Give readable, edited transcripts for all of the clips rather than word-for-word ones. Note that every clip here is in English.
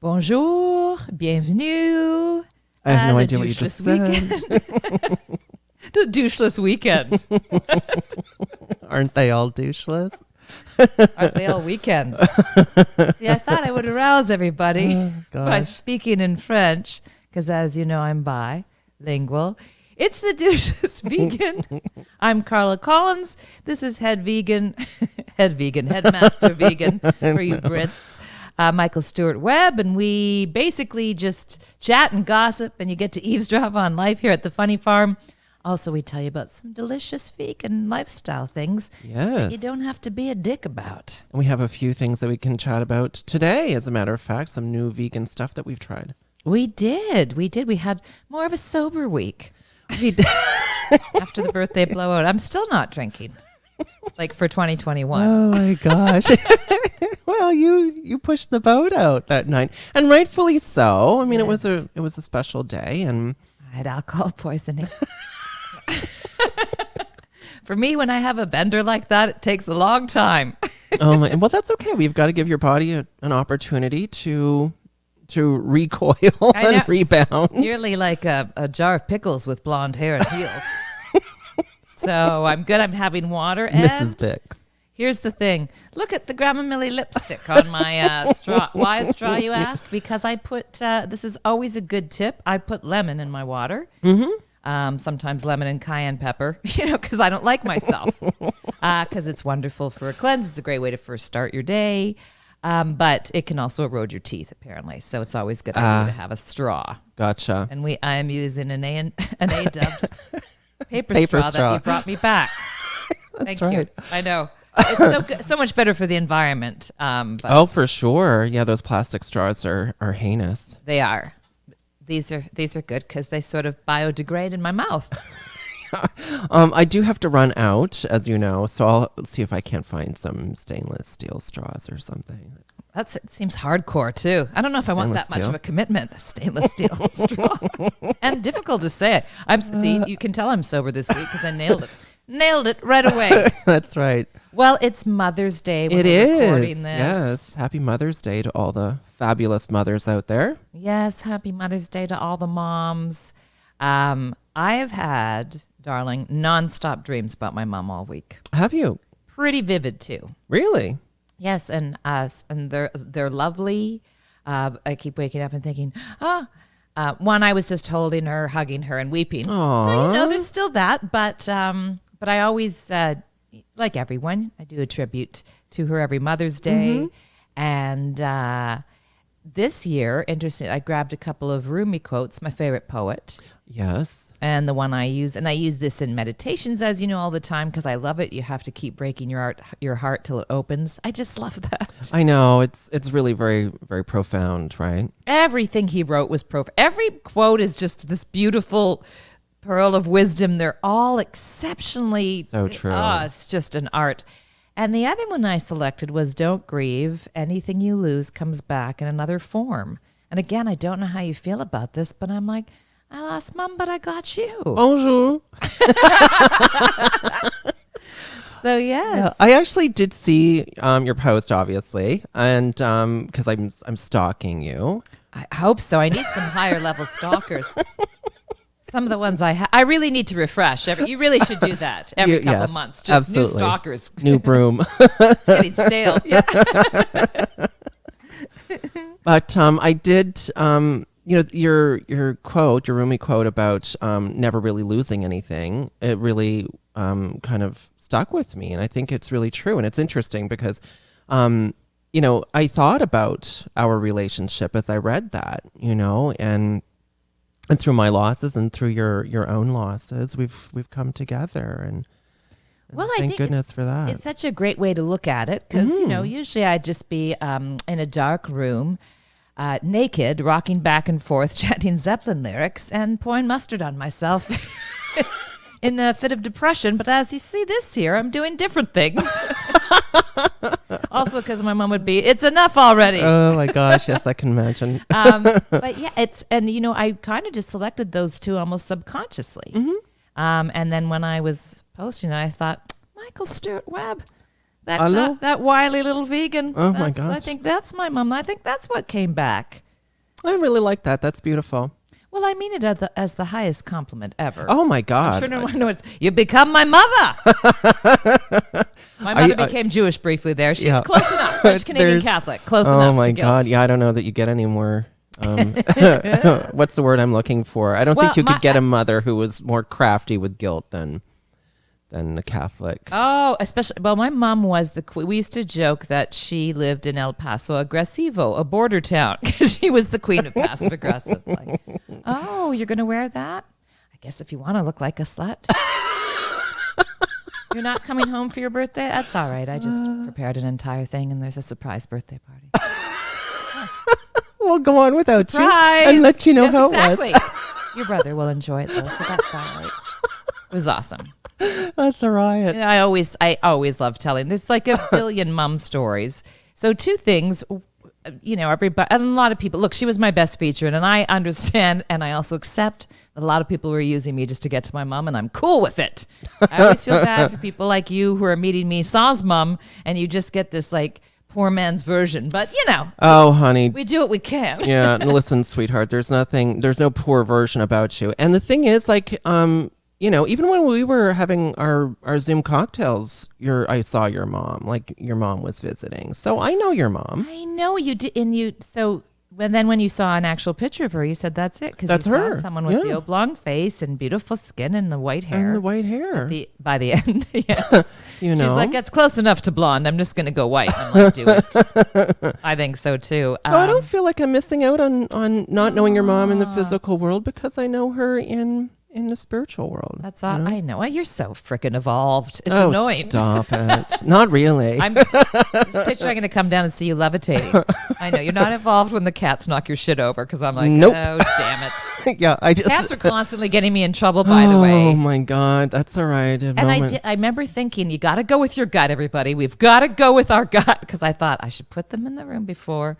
Bonjour, bienvenue. I have no idea what you just said. The doucheless weekend. Aren't they all doucheless? Aren't they all weekends? See, I thought I would arouse everybody by speaking in French, because as you know, I'm bilingual. It's the doucheless vegan. I'm Carla Collins. This is headmaster vegan for you Brits. Michael Stewart Webb, and we basically just chat and gossip, and you get to eavesdrop on life here at the Funny Farm. Also, we tell you about some delicious vegan lifestyle things that you don't have to be a dick about. We have a few things that we can chat about today, as a matter of fact, some new vegan stuff that we've tried. We did. We had more of a sober week. We did. After the birthday blowout. I'm still not drinking, like for 2021. Oh, my gosh. Well, you pushed the boat out that night, and rightfully so. I mean, it was a special day, and I had alcohol poisoning. For me, when I have a bender like that, it takes a long time. Oh my! Well, that's okay. We've got to give your body an opportunity to recoil and rebound. Nearly like a jar of pickles with blonde hair and heels. So I'm good. I'm having water. And Mrs. Bix. Here's the thing. Look at the Grandma Millie lipstick on my straw. Why a straw, you ask? Because I put, this is always a good tip, I put lemon in my water. Mm-hmm. Sometimes lemon and cayenne pepper, because I don't like myself. Because it's wonderful for a cleanse. It's a great way to first start your day. But it can also erode your teeth, apparently. So it's always good idea to have a straw. Gotcha. And I am using an A-Dubs paper straw that you brought me back. That's Thank right. you. I know. It's so much better for the environment. But for sure. Yeah, those plastic straws are heinous. They are. These are good because they sort of biodegrade in my mouth. I do have to run out, as you know, so I'll see if I can't find some stainless steel straws or something. It seems hardcore too. I don't know if I want that much of a commitment. A stainless steel straw, and difficult to say it. You can tell I'm sober this week because I nailed it. Nailed it right away. That's right. Well, it's Mother's Day when we're recording this. Yes. Happy Mother's Day to all the fabulous mothers out there. Yes, happy Mother's Day to all the moms. I have had, darling, nonstop dreams about my mom all week. Have you? Pretty vivid too. Really? Yes, and they're lovely. I keep waking up and thinking, one, I was just holding her, hugging her, and weeping. Aww. So there's still that, but I always, like everyone, I do a tribute to her every Mother's Day, and this year, interesting, I grabbed a couple of Rumi quotes, my favorite poet. Yes. And the one I use this in meditations, as you know, all the time, because I love it. You have to keep breaking your heart till it opens. I just love that. I know. It's really very, very profound, right? Everything he wrote was profound. Every quote is just this beautiful pearl of wisdom. They're all exceptionally... So true. It's just an art. And the other one I selected was, don't grieve. Anything you lose comes back in another form. And again, I don't know how you feel about this, but I'm like, I lost Mom, but I got you. Bonjour. So, yes. Yeah, I actually did see your post, obviously, and because I'm stalking you. I hope so. I need some higher level stalkers. Some of the ones I really need to refresh. You really should do that every couple of months. Just absolutely. New stalkers. New broom. It's getting stale. Yeah. But I did, your quote, your Rumi quote about never really losing anything, it really kind of stuck with me. And I think it's really true. And it's interesting because, I thought about our relationship as I read that, and through my losses and through your own losses, we've come together, and well, thank goodness for that. It's such a great way to look at it because usually I'd just be in a dark room, naked, rocking back and forth, chanting Zeppelin lyrics, and pouring mustard on myself in a fit of depression. But as you see this year, I'm doing different things. Also, because my mom would be, it's enough already. Oh my gosh, yes, I can imagine. But yeah, I kind of just selected those two almost subconsciously. And then when I was posting it, I thought, Michael Stewart Webb, that wily little vegan. Oh my gosh. I think that's my mom. I think that's what came back. I really like that. That's beautiful. Well, I mean it as the highest compliment ever. Oh my God! I'm sure no one knows. You become my mother. My mother became Jewish briefly there. She close enough. French Canadian Catholic. Close enough. Oh my to God! Yeah, I don't know that you get any more. What's the word I'm looking for? I don't think you could get a mother who was more crafty with guilt than a Catholic. Oh, especially, well, my mom was the queen. We used to joke that she lived in El Paso Agresivo, a border town, because she was the queen of passive aggressive. Like, oh, you're going to wear that? I guess if you want to look like a slut. You're not coming home for your birthday? That's all right. I just prepared an entire thing, and there's a surprise birthday party. We'll go on without Surprise! you and let you know how exactly. it was. Your brother will enjoy it, though, so that's all right. It was awesome. That's a riot. I always love telling. There's like a billion mom stories. So two things, everybody and a lot of people. Look, she was my best feature, and I understand, and I also accept that a lot of people were using me just to get to my mom, and I'm cool with it. I always feel bad for people like you who are meeting me, Saw's mom, and you just get this like poor man's version. But oh, honey, we do what we can. Yeah, listen, sweetheart. There's no poor version about you. And the thing is, like, even when we were having our Zoom cocktails, I saw your mom. Like, your mom was visiting, so I know your mom. I know you did, and so. When you saw an actual picture of her, you said that's it because you saw her. Someone with the oblong face and beautiful skin and the white hair. And the white hair. By the end, yes. She's like, it's close enough to blonde. I'm just going to go white. I'm like, do it. I think so too. So I don't feel like I'm missing out on not knowing your mom in the physical world because I know her in the spiritual world. That's all. I know. You're so freaking evolved. It's oh, annoying. Stop it. Not really. I'm just picturing to come down and see you levitating. I know you're not involved when the cats knock your shit over because I'm like, nope. Oh, damn it. Yeah, cats are constantly getting me in trouble. By the way. Oh my God, that's all right. I remember thinking, you got to go with your gut, everybody. We've got to go with our gut because I thought I should put them in the room before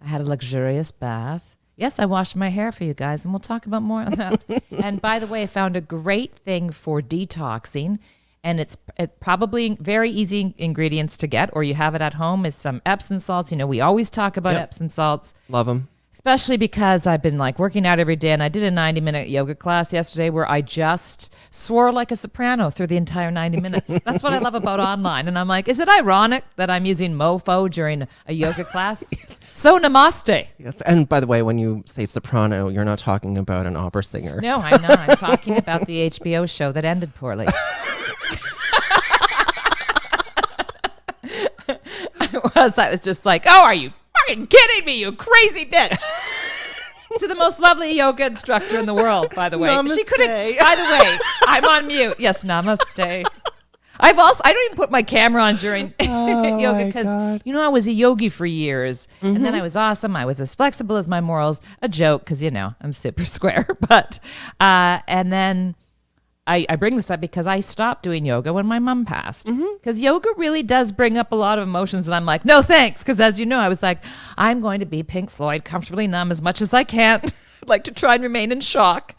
I had a luxurious bath. Yes, I washed my hair for you guys, and we'll talk about more on that. And by the way, I found a great thing for detoxing, and it's probably very easy ingredients to get, or you have it at home, is some Epsom salts. We always talk about Epsom salts. Love them. Especially because I've been like working out every day, and I did a 90-minute yoga class yesterday where I just swore like a soprano through the entire 90 minutes. That's what I love about online. And I'm like, is it ironic that I'm using mofo during a yoga class? So namaste. Yes. And by the way, when you say soprano, you're not talking about an opera singer. No, I'm not. I'm talking about the HBO show that ended poorly. I was just like, oh, are you fucking kidding me, you crazy bitch? To the most lovely yoga instructor in the world, by the way. Namaste. She couldn't. By the way, I'm on mute. Yes, namaste. I don't even put my camera on during yoga because I was a yogi for years, and then I was awesome. I was as flexible as my morals. A joke because I'm super square, but and then. I bring this up because I stopped doing yoga when my mom passed. Because yoga really does bring up a lot of emotions. And I'm like, no, thanks. Because as you know, I was like, I'm going to be Pink Floyd, comfortably numb as much as I can. Like to try and remain in shock.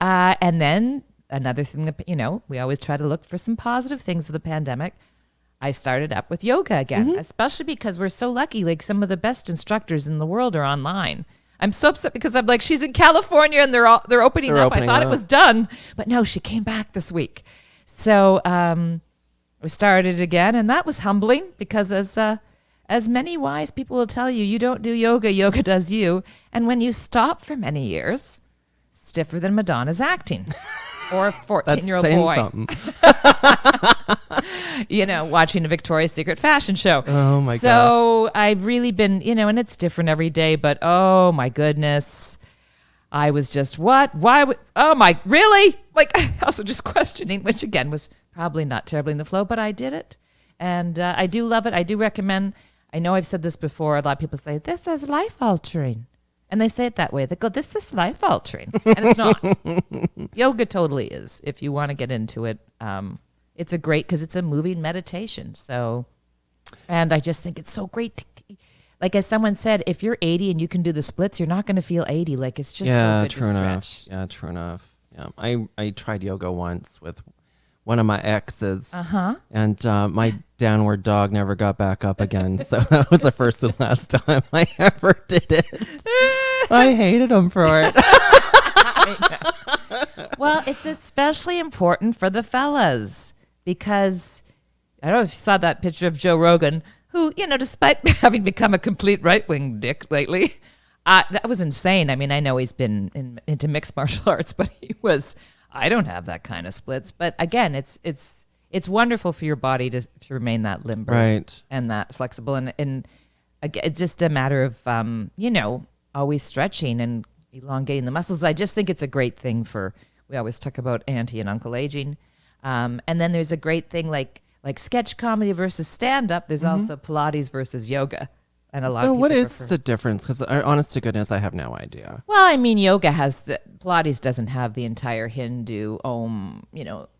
And then another thing that, we always try to look for some positive things of the pandemic. I started up with yoga again, especially because we're so lucky. Like some of the best instructors in the world are online. I'm so upset because I'm like, she's in California and they're opening up. I thought it was done, but no, she came back this week. So we started again, and that was humbling because as many wise people will tell you, you don't do yoga, yoga does you. And when you stop for many years, stiffer than Madonna's acting. Or a 14-year-old boy. Something. Watching a Victoria's Secret fashion show. Oh my gosh. So I've really been, and it's different every day, but oh my goodness. I was just, what? Why? Really? Like, also just questioning, which again was probably not terribly in the flow, but I did it. And I do love it. I do recommend, I know I've said this before, a lot of people say, this is life altering. And they say it that way. They go, this is life altering. And it's not. Yoga totally is. If you want to get into it, it's because it's a moving meditation. So, and I just think it's so great. Like as someone said, if you're 80 and you can do the splits, you're not going to feel 80. Like it's just so good to stretch. Yeah, true enough. Yeah, I tried yoga once with one of my exes. Uh-huh. And my downward dog never got back up again. So that was the first and last time I ever did it. I hated him for it. Well, it's especially important for the fellas because I don't know if you saw that picture of Joe Rogan, who, despite having become a complete right-wing dick lately, that was insane. I mean, I know he's been into mixed martial arts, but I don't have that kind of splits. But again, it's wonderful for your body to remain that limber Right. and that flexible. And again, it's just a matter of, always stretching and elongating the muscles. I just think it's a great thing we always talk about auntie and uncle aging. And then there's a great thing like sketch comedy versus stand-up. There's also Pilates versus yoga. And a lot of people what is prefer. the difference? Because honest to goodness, I have no idea. Well, I mean, yoga Pilates doesn't have the entire Hindu,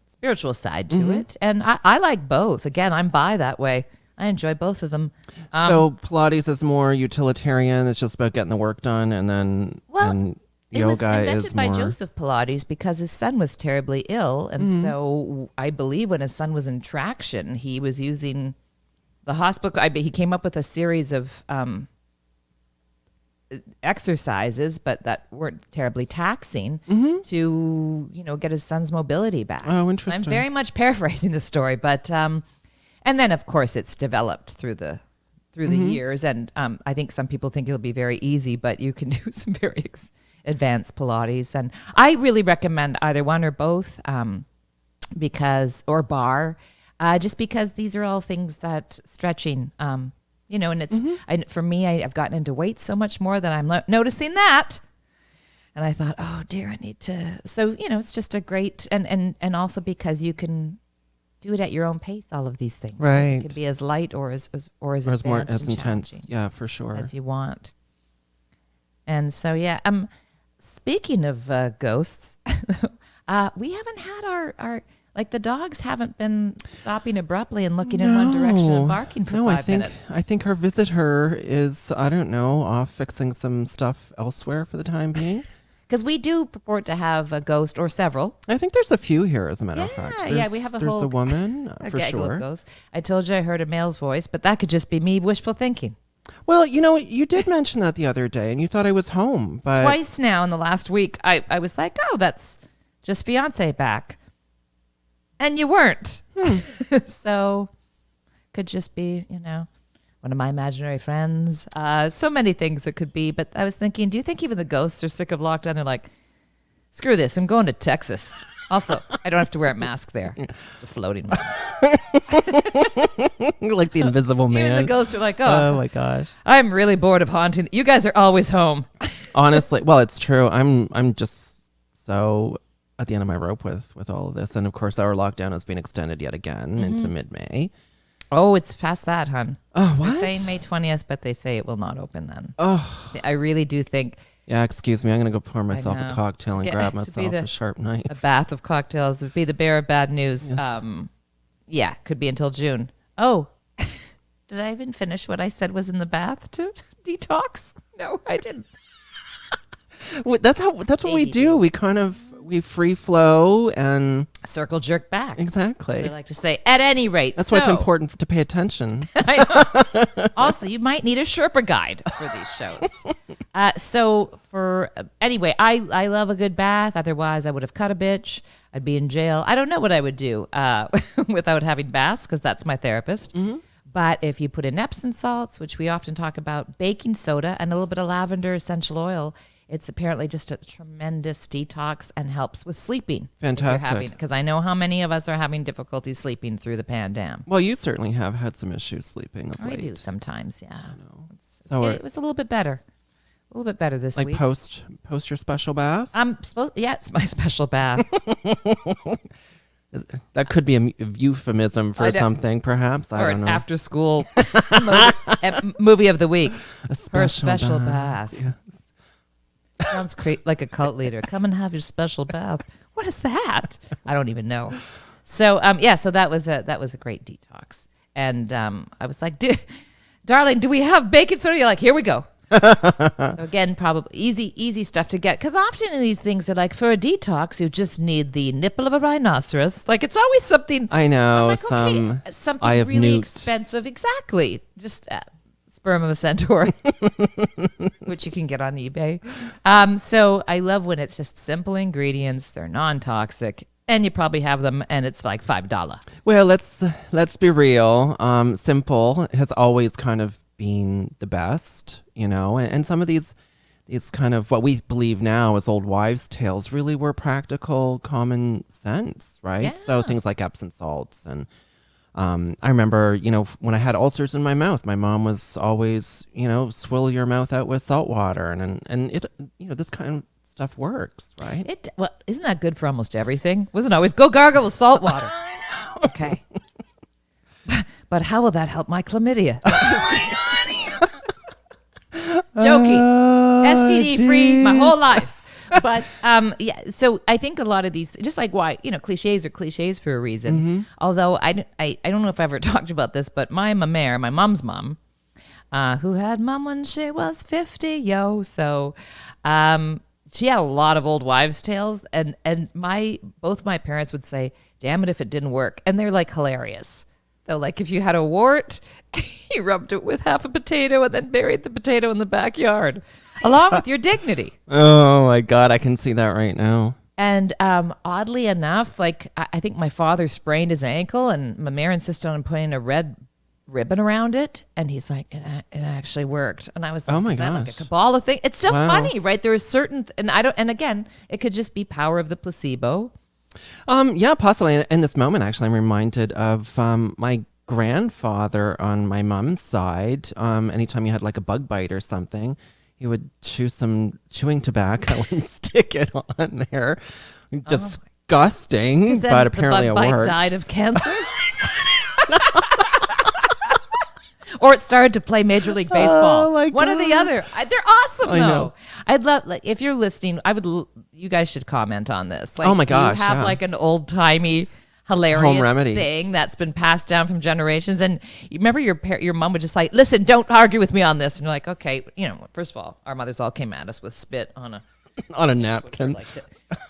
spiritual side to it. And I like both. Again, I'm bi that way. I enjoy both of them. So Pilates is more utilitarian. It's just about getting the work done. And then and it was yoga invented is by more... Joseph Pilates because his son was terribly ill. And so I believe when his son was in traction, he was using the hospital. He came up with a series of exercises, but that weren't terribly taxing to, get his son's mobility back. Oh, interesting. I'm very much paraphrasing the story, but and then of course it's developed through the years, and I think some people think it'll be very easy, but you can do some very advanced Pilates, and I really recommend either one or both, or bar, just because these are all things that stretching. And it's for me, I've gotten into weight so much more that I'm noticing that. And I thought, oh dear, I need to. So, it's just a great, and also because you can do it at your own pace, all of these things. Right. It can be as light or as advanced more and as intense. challenging Yeah, for sure. as you want. And so, yeah, speaking of ghosts, we haven't had our the dogs haven't been stopping abruptly and looking in one direction and barking for 5 minutes. I think our visitor is, I don't know, off fixing some stuff elsewhere for the time being. Because we do purport to have a ghost or several. I think there's a few here, as a matter of fact. We have there's a woman, for gaggle sure. of ghosts. I told you I heard a male's voice, but that could just be me wishful thinking. Well, you did mention that the other day, and you thought I was home. But twice now in the last week, I was like, oh, that's just fiance back. And you weren't. So could just be, one of my imaginary friends. So many things it could be. But I was thinking, do you think even the ghosts are sick of lockdown? They're like, screw this, I'm going to Texas. Also, I don't have to wear a mask there. It's the floating ones. like the Invisible Man. Even the ghosts are like, Oh my gosh. I'm really bored of haunting. You guys are always home. Honestly, well, it's true. I'm just so at the end of my rope with all of this. And of course, our lockdown has been extended yet again into mid-May. Oh, it's past that, hon. Oh, what? They're saying May 20th, but they say it will not open then. Oh. I really do think Yeah, excuse me. I'm going to go pour myself a know. cocktail and Get- grab to be myself the- a sharp knife. a bath of cocktails would be the bearer of bad news. Yes. Could be until June. Oh, did I even finish what I said was in the bath to detox? No, I didn't. Well, that's what we do. We free flow and Circle jerk back. exactly. As I like to say, at any rate. That's why it's important to pay attention. I know. Also, you might need a Sherpa guide for these shows. Anyway, I love a good bath. Otherwise, I would have cut a bitch. I'd be in jail. I don't know what I would do without having baths because that's my therapist. Mm-hmm. But if you put in Epsom salts, which we often talk about, baking soda, and a little bit of lavender essential oil, it's apparently just a tremendous detox and helps with sleeping. Fantastic. Because I know how many of us are having difficulty sleeping through the pandemic. Well, you certainly have had some issues sleeping of late. I do sometimes, yeah. So It was a little bit better. A little bit better this like week. post your special bath? It's my special bath. That could be a euphemism for something, perhaps. I Or don't an know. after school movie of the week. A Special bath. Yeah. Sounds like a cult leader. Come and have your special bath. What is that? I don't even know. So so that was a great detox. And I was like, darling, do we have baking soda? You're like, here we go. So again, probably easy stuff to get. Because often in these things, they're like, for a detox, you just need the nipple of a rhinoceros. Like, it's always something. I know. I'm like, okay, something I have really newts. expensive. Exactly. Just sperm of a centaur, which you can get on eBay. So I love when it's just simple ingredients. They're non-toxic. And you probably have them, and it's like $5. Well, let's be real. Simple has always kind of been the best, and some of these kind of what we believe now as old wives' tales really were practical, common sense, right? Yeah. So things like Epsom salts, and I remember, when I had ulcers in my mouth, my mom was always, swill your mouth out with salt water, and it, this kind of stuff works, right? Well, isn't that good for almost everything? Wasn't always go gargle with salt water. I know. Okay. But how will that help my chlamydia? No, I'm just kidding. Joking. STD free my whole life. But yeah, so I think a lot of these, just like why, cliches are cliches for a reason. Mm-hmm. Although I don't know if I ever talked about this, but my mom's mom, who had mom when she was 50, so she had a lot of old wives' tales, and both my parents would say, "Damn it if it didn't work," and they're like hilarious. They're like, if you had a wart, you rubbed it with half a potato and then buried the potato in the backyard, along with your dignity. Oh my God, I can see that right now. And oddly enough, like I think my father sprained his ankle, and my mare insisted on putting a red ribbon around it, and he's like, it actually worked. And I was like, oh my is that like a gosh. Kabbalah thing? It's so Wow. funny, right? There are certain and again, it could just be power of the placebo. Yeah, possibly. In this moment, actually, I'm reminded of my grandfather on my mom's side. Anytime he had like a bug bite or something, he would chew some chewing tobacco and stick it on there. Disgusting, Then but apparently the bug it bite worked. died of cancer. Or it started to play Major League Baseball. Oh, my One or the God. other. They're awesome, I though. know. I'd love, like, if you're listening, you guys should comment on this. Like, Oh, my do you gosh, have yeah. like an old timey, hilarious Home remedy thing that's been passed down from generations? And you remember your mom would just like, listen, don't argue with me on this. And you're like, okay, first of all, our mothers all came at us with spit on on a napkin. liked it.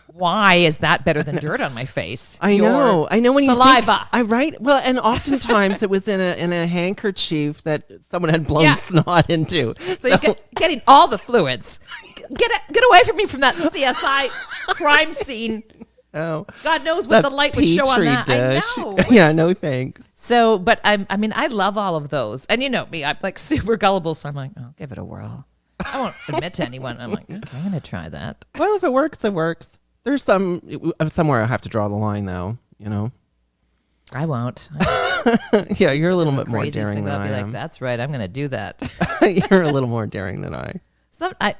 Why is that better than dirt on my face? I know when you saliva. think, I right. Well, and oftentimes it was in a handkerchief that someone had blown Yeah. snot into. So you're getting all the fluids. Get away from me from that CSI crime scene. Oh, God knows what that the light would show on Petri that. dish. I know. Yeah, no thanks. So, but I love all of those. And you know me, I'm like super gullible. So I'm like, oh, give it a whirl. I won't admit to anyone. I'm like, okay, I'm going to try that. Well, if it works, it works. There's somewhere I have to draw the line, though. I won't. Yeah, you're a little bit more Craziest daring thing, than I'll I be like, am. that's right. I'm going to do that. You're a little more daring than I.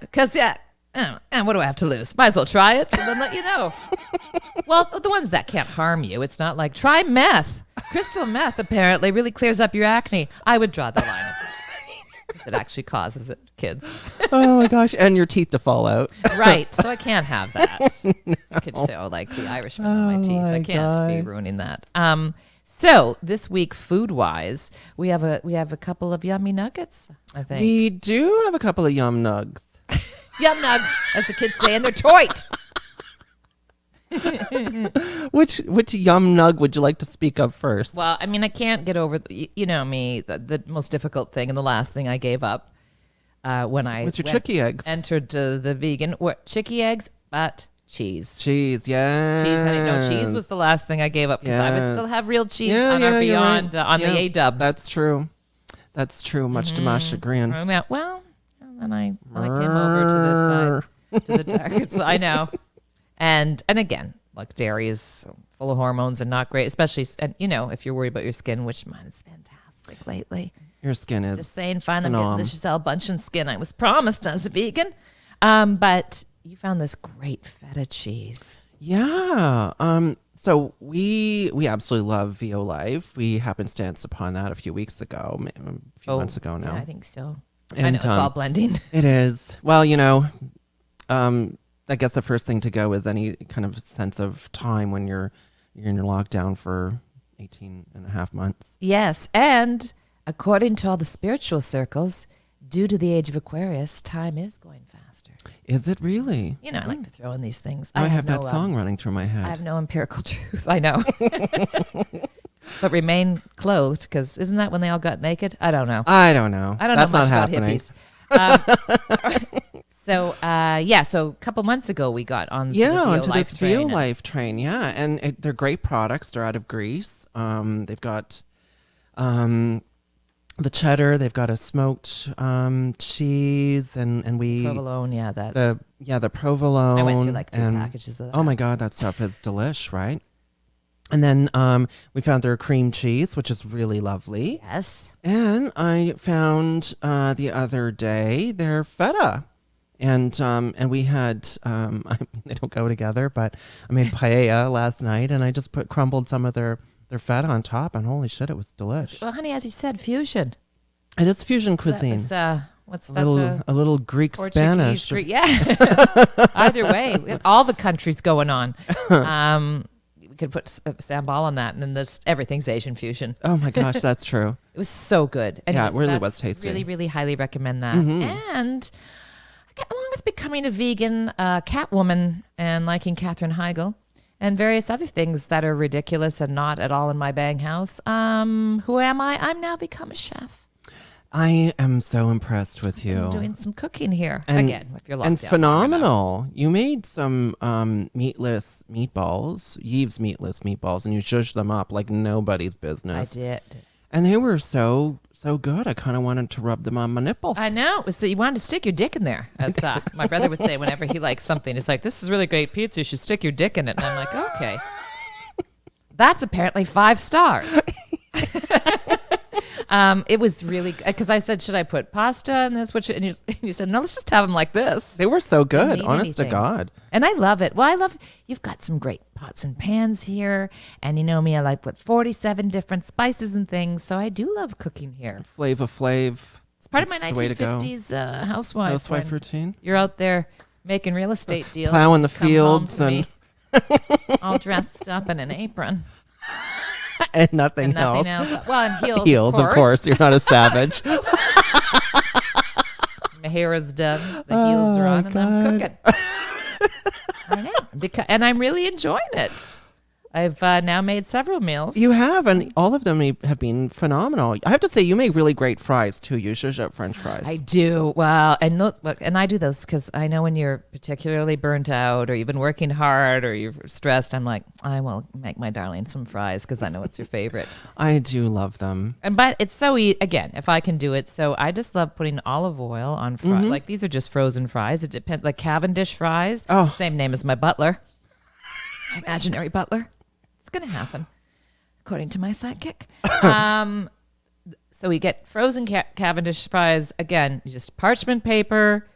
Because what do I have to lose? Might as well try it and then let you know. Well, the ones that can't harm you. It's not like try meth. Crystal meth apparently really clears up your acne. I would draw the line. Because it actually causes it, kids. Oh my gosh, and your teeth to fall out. Right. So I can't have that. I could show like the Irishman on my teeth. I can't be ruining that. So this week, food wise, we have a couple of yummy nuggets, I think. We do have a couple of yum nugs. Yum nugs, as the kids say, and they're toit. Which yum nug would you like to speak of first? Well, I mean, I can't get over, you know me, the most difficult thing and the last thing I gave up when I What's your chicky eggs? entered the vegan. Chicky eggs, but cheese. Cheese, yeah. Cheese, honey. No, cheese was the last thing I gave up because I would Yes. still have real cheese Yeah, on our yeah, you're Beyond, right. on Yeah, the A-dubs. That's true. That's true, much to my chagrin. Well, and then I came over to this side, to the dark side. I know. And again, like dairy is full of hormones and not great, especially, and if you're worried about your skin, which mine is fantastic lately. Your skin is Just saying, fine, I'm getting phenom. the Giselle Bundchen skin I was promised as a vegan. But you found this great feta cheese. Yeah. So we absolutely love VO Life. We happenstance upon that a few weeks ago, a few months ago now. Yeah, I think so. I And, know, it's all blending. It is. Well, I guess the first thing to go is any kind of sense of time when you're in your lockdown for 18 and a half months. Yes, and according to all the spiritual circles, due to the age of Aquarius, time is going faster. Is it really? You know, I like to throw in these things. I have that song running through my head. I have no empirical truth. I know. But remain clothed, because isn't that when they all got naked? I don't know. I don't know. I don't That's know much not about happening. hippies. So a couple months ago we got on onto Life this train. Feel Life train. Yeah, and they're great products. They're out of Greece. They've got the cheddar. They've got a smoked cheese, and we Provolone. Yeah, that's the provolone. I went through like 3 and, packages of that. Oh my God, that stuff is delish, right? And then we found their cream cheese, which is really lovely. Yes. And I found the other day their feta. And we had, I mean, they don't go together, but I made paella last night, and I just crumbled some of their feta on top, and holy shit, it was delicious. Well, honey, as you said, fusion. It is fusion So cuisine. that was, a little Greek Portuguese, Spanish. yeah. Either way, we have all the countries going on. We could put sambal on that, and then everything's Asian fusion. Oh my gosh, that's true. It was so good. Yeah, it really that's was tasty. Really, really highly recommend that. Mhm. And along with becoming a vegan, cat woman, and liking Katherine Heigl, and various other things that are ridiculous and not at all in my bang house. Who am I? I'm now become a chef. I am so impressed with you. I'm doing some cooking here. And- Again, if you're locked And down phenomenal. You made some meatless meatballs, Yves meatless meatballs, and you zhuzhed them up like nobody's long enough. business. I did. And they were so good. I kind of wanted to rub them on my nipples. I know. So you wanted to stick your dick in there, as my brother would say whenever he likes something. It's like, this is really great pizza. You should stick your dick in it. And I'm like, okay. That's apparently 5 stars. It was really good because I said, should I put pasta in this? And you said, no, let's just have them like this. They were so good, need honest to anything. God. And I love it. Well, you've got some great pots and pans here. And you know me, I like put 47 different spices and things. So I do love cooking here. Flava Flav. It's part of my That's the way to go. 1950s housewife. Housewife when routine. You're out there making real estate deals. Plowing the come home fields to and me, all dressed up in an apron. and nothing, And nothing else. Well, and heels, Heels, of course. You're not a savage. My hair is done. The heels are on, and I'm cooking. I know, and I'm really enjoying it. I've now made several meals. You have, and all of them have been phenomenal. I have to say, you make really great fries too. You zhuzh up French fries. I do. Well, and I do those because I know when you're particularly burnt out or you've been working hard or you're stressed, I'm like, I will make my darling some fries because I know it's your favorite. I do love them. But it's so easy, again, if I can do it. So I just love putting olive oil on fries. Mm-hmm. Like these are just frozen fries. It depends, like Cavendish fries. Oh. Same name as my butler. Imaginary butler. It's going to happen, according to my sidekick. So we get frozen Cavendish fries. Again, just parchment paper.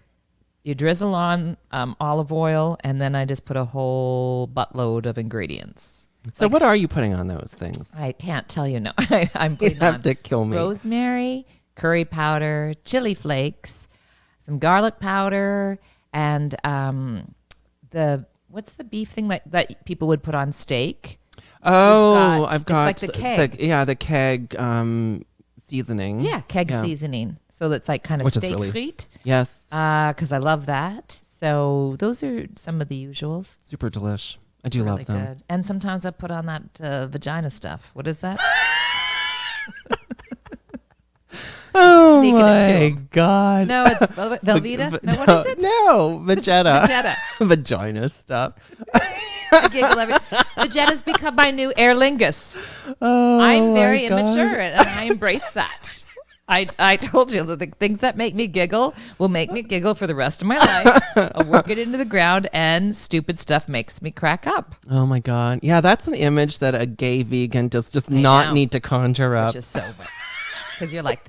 You drizzle on olive oil, and then I just put a whole buttload of ingredients. So what are you putting on those things? I can't tell you. No, I'm You'd putting have on to kill me. rosemary, curry powder, chili flakes, some garlic powder, and what's the beef thing that people would put on steak? Oh, I've I've got it's like the keg. the keg seasoning. Yeah, keg seasoning. So that's like kind of Which is steak really- frite. Yes, Because I love that. So those are some of the usuals. super delish. I do Really love them. good. And sometimes I put on that vagina stuff. What is that? Oh Sneaking it to my 'em. God. No, it's Velveeta. No, what is it? No, vagina. Vegeta. Vagina stuff. I giggle every. Vegeta's become my new Aer Lingus. Oh, I'm my very God. immature, and I embrace that. I told you that the things that make me giggle will make me giggle for the rest of my life. I'll work it into the ground, and stupid stuff makes me crack up. Oh my God. Yeah, that's an image that a gay vegan does not know. need to conjure up. Which is so because you're like,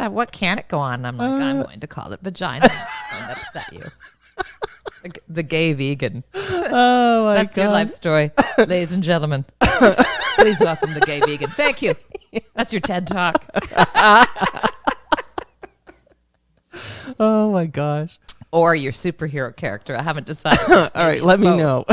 what can it go on? And I'm like, I'm going to call it vagina. And upset you. The gay vegan. Oh my That's God. your life story, ladies and gentlemen. Please welcome the gay vegan. Thank you. That's your TED Talk. Oh my gosh. Or your superhero character. I haven't decided. All right, let me know.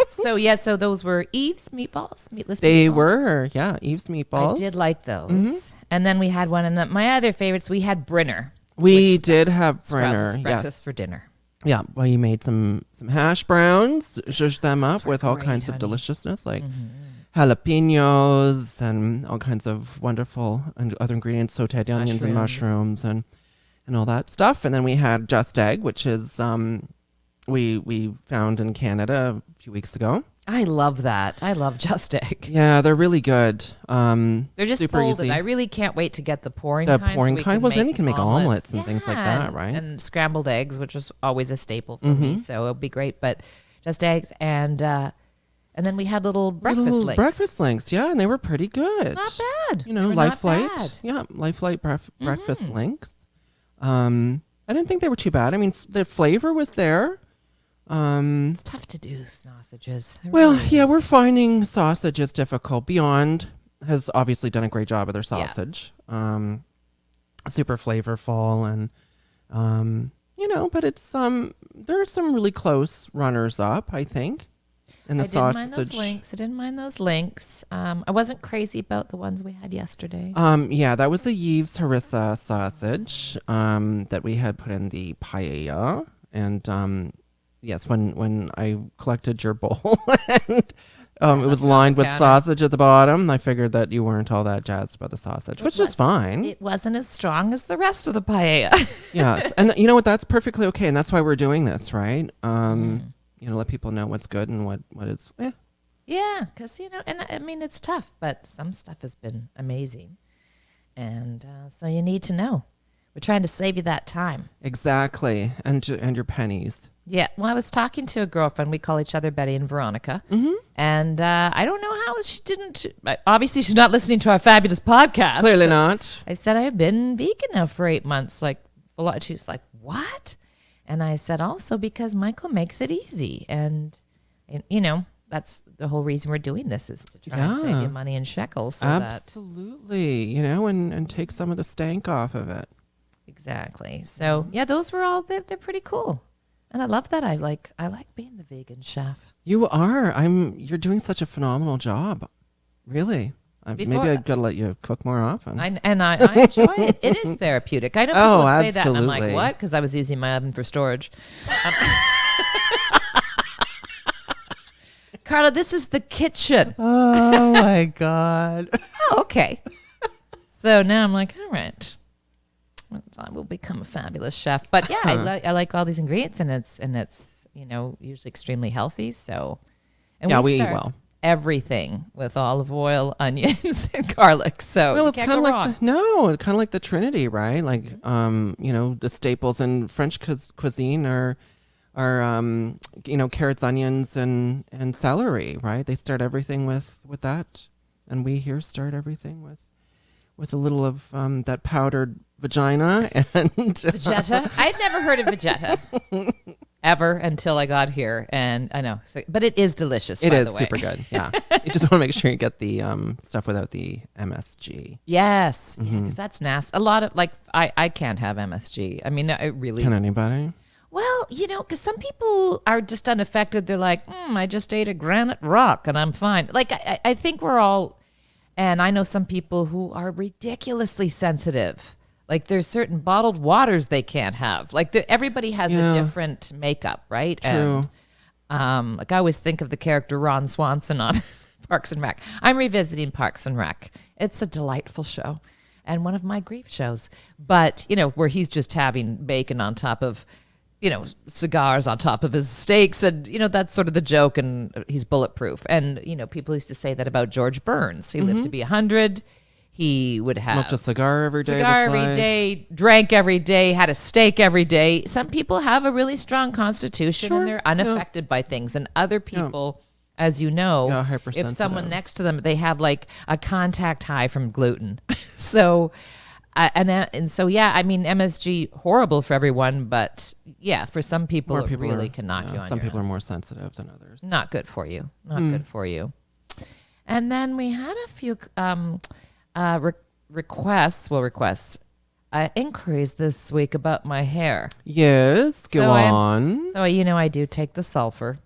So those were Eve's meatballs, meatless They meatballs. were, yeah, Eve's meatballs. I did like those. And then we had one, and my other favorites, we had Brinner. We did have Sprouts Brenner. breakfast Yes. for dinner. Yeah. Well, you made some hash browns, zhuzhed them up were with all great, kinds of honey. deliciousness, like jalapenos and all kinds of wonderful and other ingredients, sauteed onions and mushrooms and all that stuff. And then we had Just Egg, which is we found in Canada a few weeks ago. I love that. I love Just Egg. Yeah, they're really good. They're just super folded. easy. I really can't wait to get the pouring The kind. pouring we kind. can Well, then you can make omelets and things like that, and- right? And scrambled eggs, which is always a staple for me. So it'll be great. But Just Eggs and then we had little breakfast Little links. breakfast links, yeah, and they were pretty good. Not bad. You know, They were Life not Flight. bad. Yeah, Life Flight breakfast links. I didn't think they were too bad. I mean, the flavor was there. It's tough to do sausages. It Well, really yeah, is. we're finding sausages difficult. Beyond has obviously done a great job with their sausage. Super flavorful and you know, but it's there are some really close runners up, I think. In the I sausage. didn't mind those links. I didn't mind those links. I wasn't crazy about the ones we had yesterday. Yeah, that was the Yves harissa sausage that we had put in the paella. And yes, when I collected your bowl and it was lined with sausage at the bottom, I figured that you weren't all that jazzed about the sausage, which is fine. It wasn't as strong as the rest of the paella. Yes, and you know what? That's perfectly okay, and that's why we're doing this, right? You know, let people know what's good and what is. Yeah, because, you know, and I mean, it's tough, but some stuff has been amazing. And so you need to know. We're trying to save you that time. Exactly, and your pennies. Yeah, well, I was talking to a girlfriend. We call each other Betty and Veronica. And I don't know how she didn't. Obviously, she's not listening to our fabulous podcast. Clearly not. I said, I've been vegan now for 8 months. Like, a lot. She was like, what? And I said, also because Michael makes it easy. And you know, that's the whole reason we're doing this is to try and save you money in shekels. So Absolutely. You know, and take some of the stank off of it. Exactly. So, yeah, those were all, they're pretty cool. And I love that. I like being the vegan chef. You are. You're doing such a phenomenal job. Really. Maybe I've got to let you cook more often. I enjoy it. It is therapeutic. I know people would say that, and I'm like, absolutely. what? Because I was using my oven for storage. Carla, this is the kitchen. Oh, my God. Oh, okay. So now I'm like, all right. I will become a fabulous chef. But yeah, I like all these ingredients, and it's you know, usually extremely healthy. So, and we eat start well. everything with olive oil, onions, and garlic. So Well, you it's can't kind of go like wrong. kind of like the Trinity, right? Like, you know, the staples in French cuisine are you know, carrots, onions, and celery, right? They start everything with that, and we here start everything with a little of that powdered vagina and Vegeta. I'd never heard of Vegeta ever until I got here, and I know. So, but it is delicious. It by is the way. super good. Yeah, you just want to make sure you get the stuff without the MSG. Yes, because that's nasty. A lot of like I can't have MSG. I mean, it really. Can anybody? Well, you know, because some people are just unaffected. They're like, I just ate a granite rock and I'm fine. Like, I think we're all, and I know some people who are ridiculously sensitive. Like, there's certain bottled waters they can't have. Like, everybody has a different makeup, right? True. And like, I always think of the character Ron Swanson on Parks and Rec. I'm revisiting Parks and Rec. It's a delightful show and one of my grief shows. But, you know, where he's just having bacon on top of, you know, cigars on top of his steaks. And, you know, that's sort of the joke, and he's bulletproof. And, you know, people used to say that about George Burns. He lived to be 100. He would have Smoked a cigar every day. cigar every day, drank every day, had a steak every day. Some people have a really strong constitution and they're unaffected by things. And other people, as you know, if hypersensitive. someone next to them, they have like a contact high from gluten. So, and so, yeah, I mean, MSG, horrible for everyone, but yeah, for some people, it really can knock you on Some your people are ass. more sensitive than others. Not good for you. Not good for you. And then we had a few requests, inquiries this week about my hair. Yes, go on. So, you know, I do take the sulfur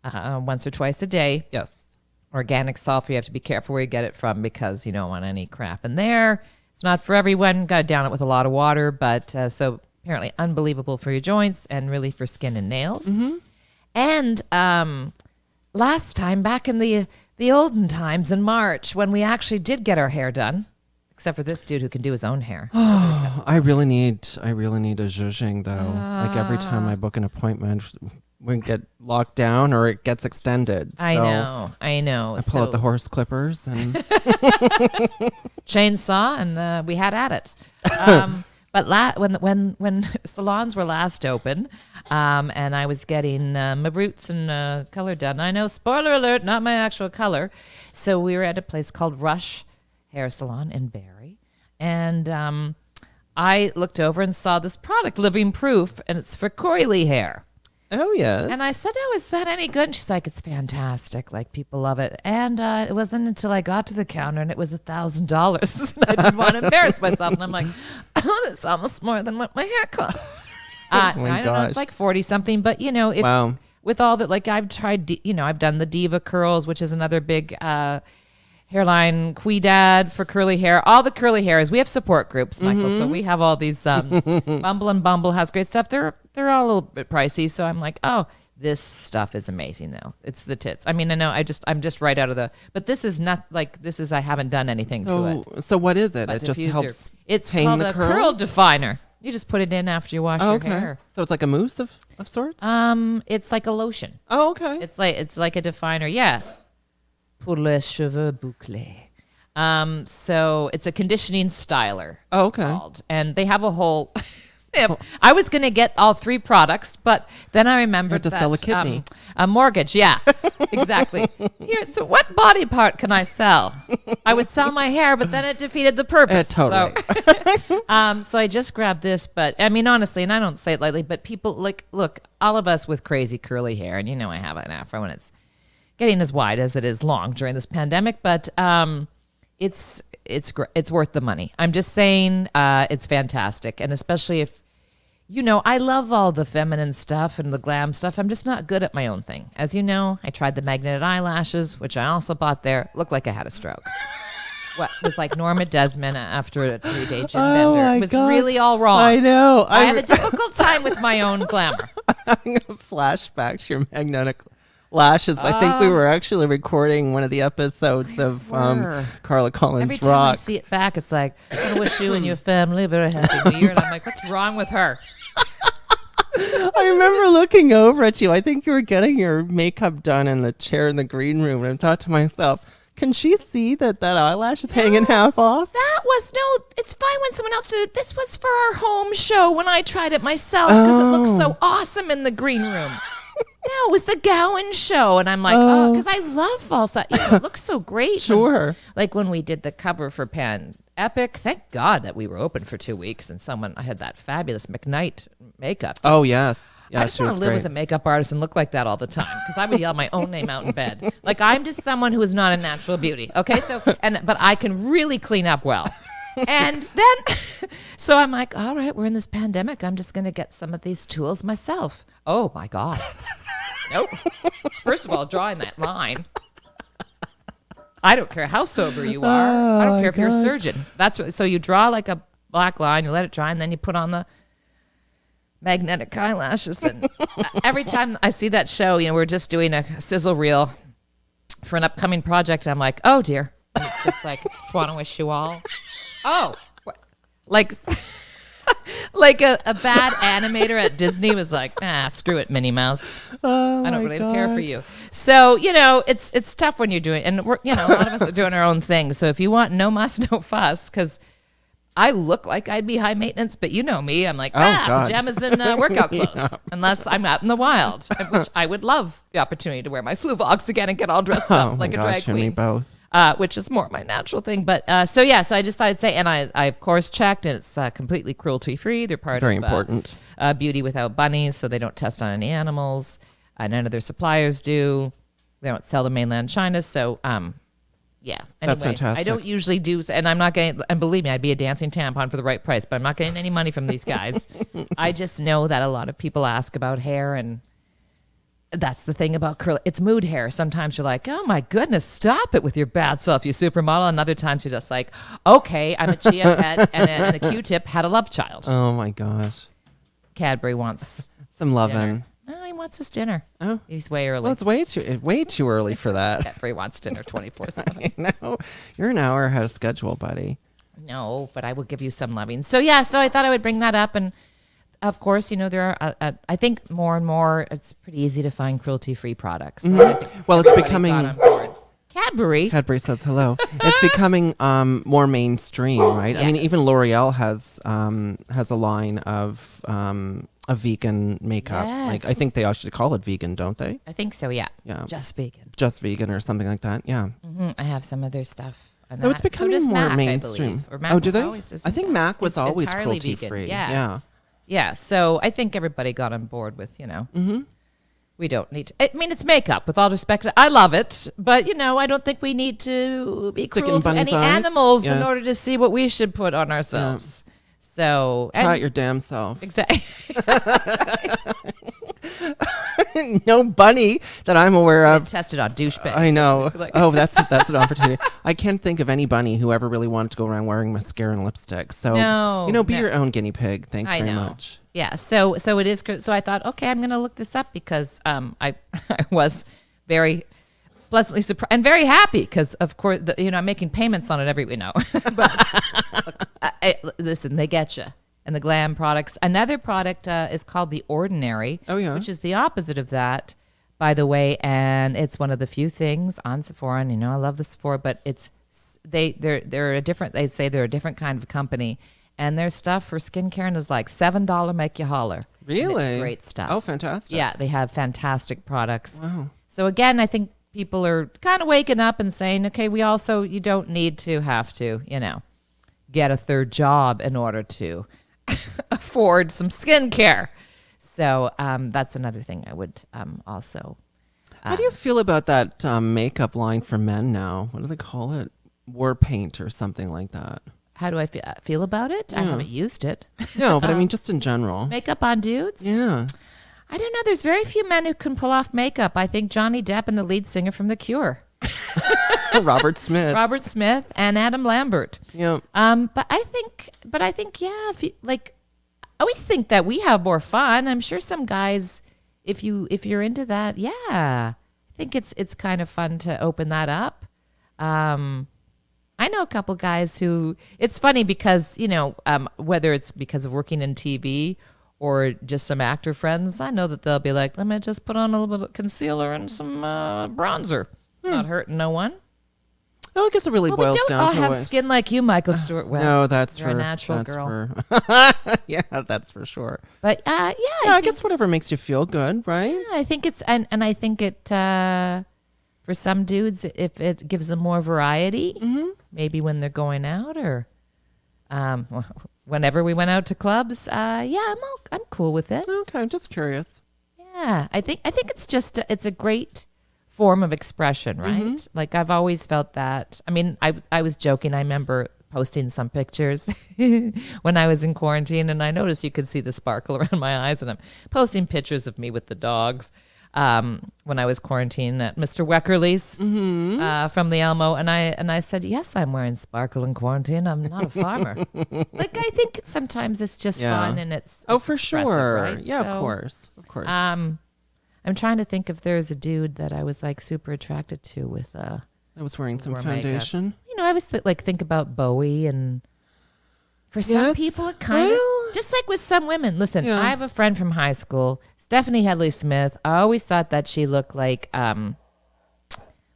once or twice a day. Yes. Organic sulfur, you have to be careful where you get it from because you don't want any crap in there. It's not for everyone. Got to down it with a lot of water, but so apparently unbelievable for your joints and really for skin and nails. And last time, back in the olden times in March, when we actually did get our hair done, except for this dude who can do his own hair. I really need a zhuzhing though. Like every time I book an appointment, we get locked down or it gets extended. I know. I pull out the horse clippers and chainsaw, and we had at it. But when salons were last open, and I was getting my roots and color done. I know, spoiler alert, not my actual color. So we were at a place called Rush Hair Salon in Barrie, and I looked over and saw this product, Living Proof, and it's for coily hair. oh yes. And I said, "Oh, is that any good?" And she's like, "It's fantastic. Like, people love it." And it wasn't until I got to the counter and it was $1,000. And I didn't want to embarrass myself. And I'm like, "Oh, that's almost more than what my hair cost." I don't know. It's like 40 something. But if with all that, like I've tried, I've done the Diva Curls, which is another big hairline Quidad for curly hair. All the curly hairs. We have support groups, Michael. So we have all these. Bumble and Bumble has great stuff. They're all a little bit pricey. So I'm like, oh, this stuff is amazing though. It's the tits. I mean, I know I'm just right out of but this is not like this is, I haven't done anything to it. So what is it? It just helps It's tame called the a curls? curl definer. You just put it in after you wash your hair. So it's like a mousse of sorts? It's like a lotion. Oh, okay. It's like a definer. Yeah. Pour les cheveux bouclés. So it's a conditioning styler. Oh, okay. It's called. And they have a whole. I was going to get all 3 products, but then I remembered to sell a kidney. A mortgage. Yeah, exactly. So what body part can I sell? I would sell my hair, but then it defeated the purpose. Totally. So I just grabbed this, but I mean, honestly, and I don't say it lightly, but people look, all of us with crazy curly hair, and I have an afro and it's getting as wide as it is long during this pandemic, but it's worth the money. I'm just saying, it's fantastic, and especially if I love all the feminine stuff and the glam stuff. I'm just not good at my own thing. As you know, I tried the magnetic eyelashes, which I also bought there. Looked like I had a stroke. What was like Norma Desmond after a 3-day gym bender. It was really all wrong. I know. I have a difficult time with my own glamour. I'm going to flashback to your magnetic lashes. I think we were actually recording one of the episodes of Carla Collins Every time Rock. I see it back, it's like, I want to wish you and your family a very happy new year. And I'm like, what's wrong with her? I remember looking over at you. I think you were getting your makeup done in the chair in the green room. And I thought to myself, can she see that eyelash is hanging half off? It's fine when someone else did it. This was for our home show when I tried it myself because it looks so awesome in the green room. No, it was the Gowan show. And I'm like, because I love false. It looks so great. Sure. Like when we did the cover for Pan Epic, thank God that we were open for 2 weeks and I had that fabulous McKnight makeup. Oh, yes. I just want to live with a makeup artist and look like that all the time because I would yell my own name out in bed. Like I'm just someone who is not a natural beauty. Okay. But I can really clean up well. And then, so I'm like, all right, we're in this pandemic. I'm just going to get some of these tools myself. Oh my God. Nope. First of all, drawing that line. I don't care how sober you are. I don't care if you're a surgeon. So you draw like a black line, you let it dry, and then you put on the magnetic eyelashes. And every time I see that show, we're just doing a sizzle reel for an upcoming project. I'm like, oh dear. And it's just like, just want to wish you all. Oh, like a bad animator at Disney was like, screw it, Minnie Mouse. I don't really care for you. So, it's tough when you're doing, and we're, a lot of us are doing our own thing. So if you want no muss, no fuss, because I look like I'd be high maintenance, but you know me, I'm like, pajamas and workout clothes, unless I'm out in the wild, which I would love the opportunity to wear my flu vogs again and get all dressed up like a drag queen. Me both. Which is more my natural thing. But so I just thought I'd say, and I of course checked, and it's completely cruelty free. They're part Very of important. Beauty Without Bunnies, so they don't test on any animals. None of their suppliers do. They don't sell to mainland China. So yeah. Anyway, that's fantastic. I don't usually do, and I'm not getting, and believe me, I'd be a dancing tampon for the right price, but I'm not getting any money from these guys. I just know that a lot of people ask about hair, and that's the thing about curly. It's mood hair. Sometimes you're like, oh my goodness, stop it with your bad self, you supermodel. And other times you're just like, okay, I'm a chia pet and a Q-tip had a love child. Oh my gosh. Cadbury wants some loving. Dinner. No, he wants his dinner. Oh, he's way early. Well, it's way too early for that. Cadbury wants dinner 24/7. No, you're an hour ahead of schedule, buddy. No, but I will give you some loving. So yeah, so I thought I would bring that up, and of course, there are. I think more and more, it's pretty easy to find cruelty-free products. Mm-hmm. Well, it's becoming. Cadbury says hello. It's becoming more mainstream, right? Yes. I mean, even L'Oreal has a line of a vegan makeup. Yes. Like I think they actually call it vegan, don't they? I think so. Yeah. Yeah. Just vegan. Just vegan or something like that. Yeah. Mm-hmm. I have some other stuff. So it's becoming more Mac, mainstream. Oh, do they? I think Mac was always cruelty free. Yeah. Yeah. So I think everybody got on board with, Mm-hmm. We don't need to. I mean, it's makeup. With all respect, I love it, but I don't think we need to be cruel to any animals in order to see what we should put on ourselves. Yeah. So try it your damn self. Exactly. No bunny that I'm aware of tested on douchebags. I know. Oh, that's an opportunity. I can't think of any bunny who ever really wanted to go around wearing mascara and lipstick. So be your own guinea pig. Thanks very much. Yeah. So it is. So I thought, okay, I'm going to look this up because I was very pleasantly surprised and very happy because of course I'm making payments on it every but listen, they get you. And the glam products. Another product is called The Ordinary, which is the opposite of that, by the way. And it's one of the few things on Sephora. And I love the Sephora, but they're a different. They say they're a different kind of company, and their stuff for skincare is like $7 make you holler. Really, and it's great stuff. Oh, fantastic! Yeah, they have fantastic products. Wow. So again, I think people are kind of waking up and saying, okay, you don't need to have to, get a third job in order to afford some skincare. So that's another thing I would also. How do you feel about that makeup line for men now? What do they call it? War paint or something like that. How do I feel about it? Yeah. I haven't used it. No, but I mean just in general. Makeup on dudes? Yeah. I don't know. There's very few men who can pull off makeup. I think Johnny Depp and the lead singer from The Cure. Robert Smith and Adam Lambert. Yeah. But I think yeah, if you, I always think that we have more fun. I'm sure some guys, if you're into that, yeah, I think it's kind of fun to open that up. I know a couple guys who, it's funny because whether it's because of working in TV or just some actor friends, I know that they'll be like, let me just put on a little bit of concealer and some bronzer. Not hurting no one. Well, I guess it really boils down to we don't all have skin like you, Michael Stewart. Well, no, that's you're a natural girl. Yeah, that's for sure. But I guess whatever makes you feel good, right? Yeah, I think it's and I think it for some dudes, if it gives them more variety, maybe when they're going out or whenever we went out to clubs, I'm cool with it. Okay, I'm just curious. Yeah, I think it's just it's a great form of expression, right? Like I've always felt that. I mean, I was joking. I remember posting some pictures when I was in quarantine, and I noticed you could see the sparkle around my eyes, and I'm posting pictures of me with the dogs when I was quarantined at Mr. Weckerly's from the Elmo, and I said, yes, I'm wearing sparkle in quarantine. I'm not a farmer. Like I think sometimes it's just fun, and it's for sure, right? Yeah, so, of course. I'm trying to think if there's a dude that I was like super attracted to with I was wearing some foundation. Makeup. I was think about Bowie, and for some people it kind of just like with some women. Listen, I have a friend from high school, Stephanie Hedley Smith. I always thought that she looked like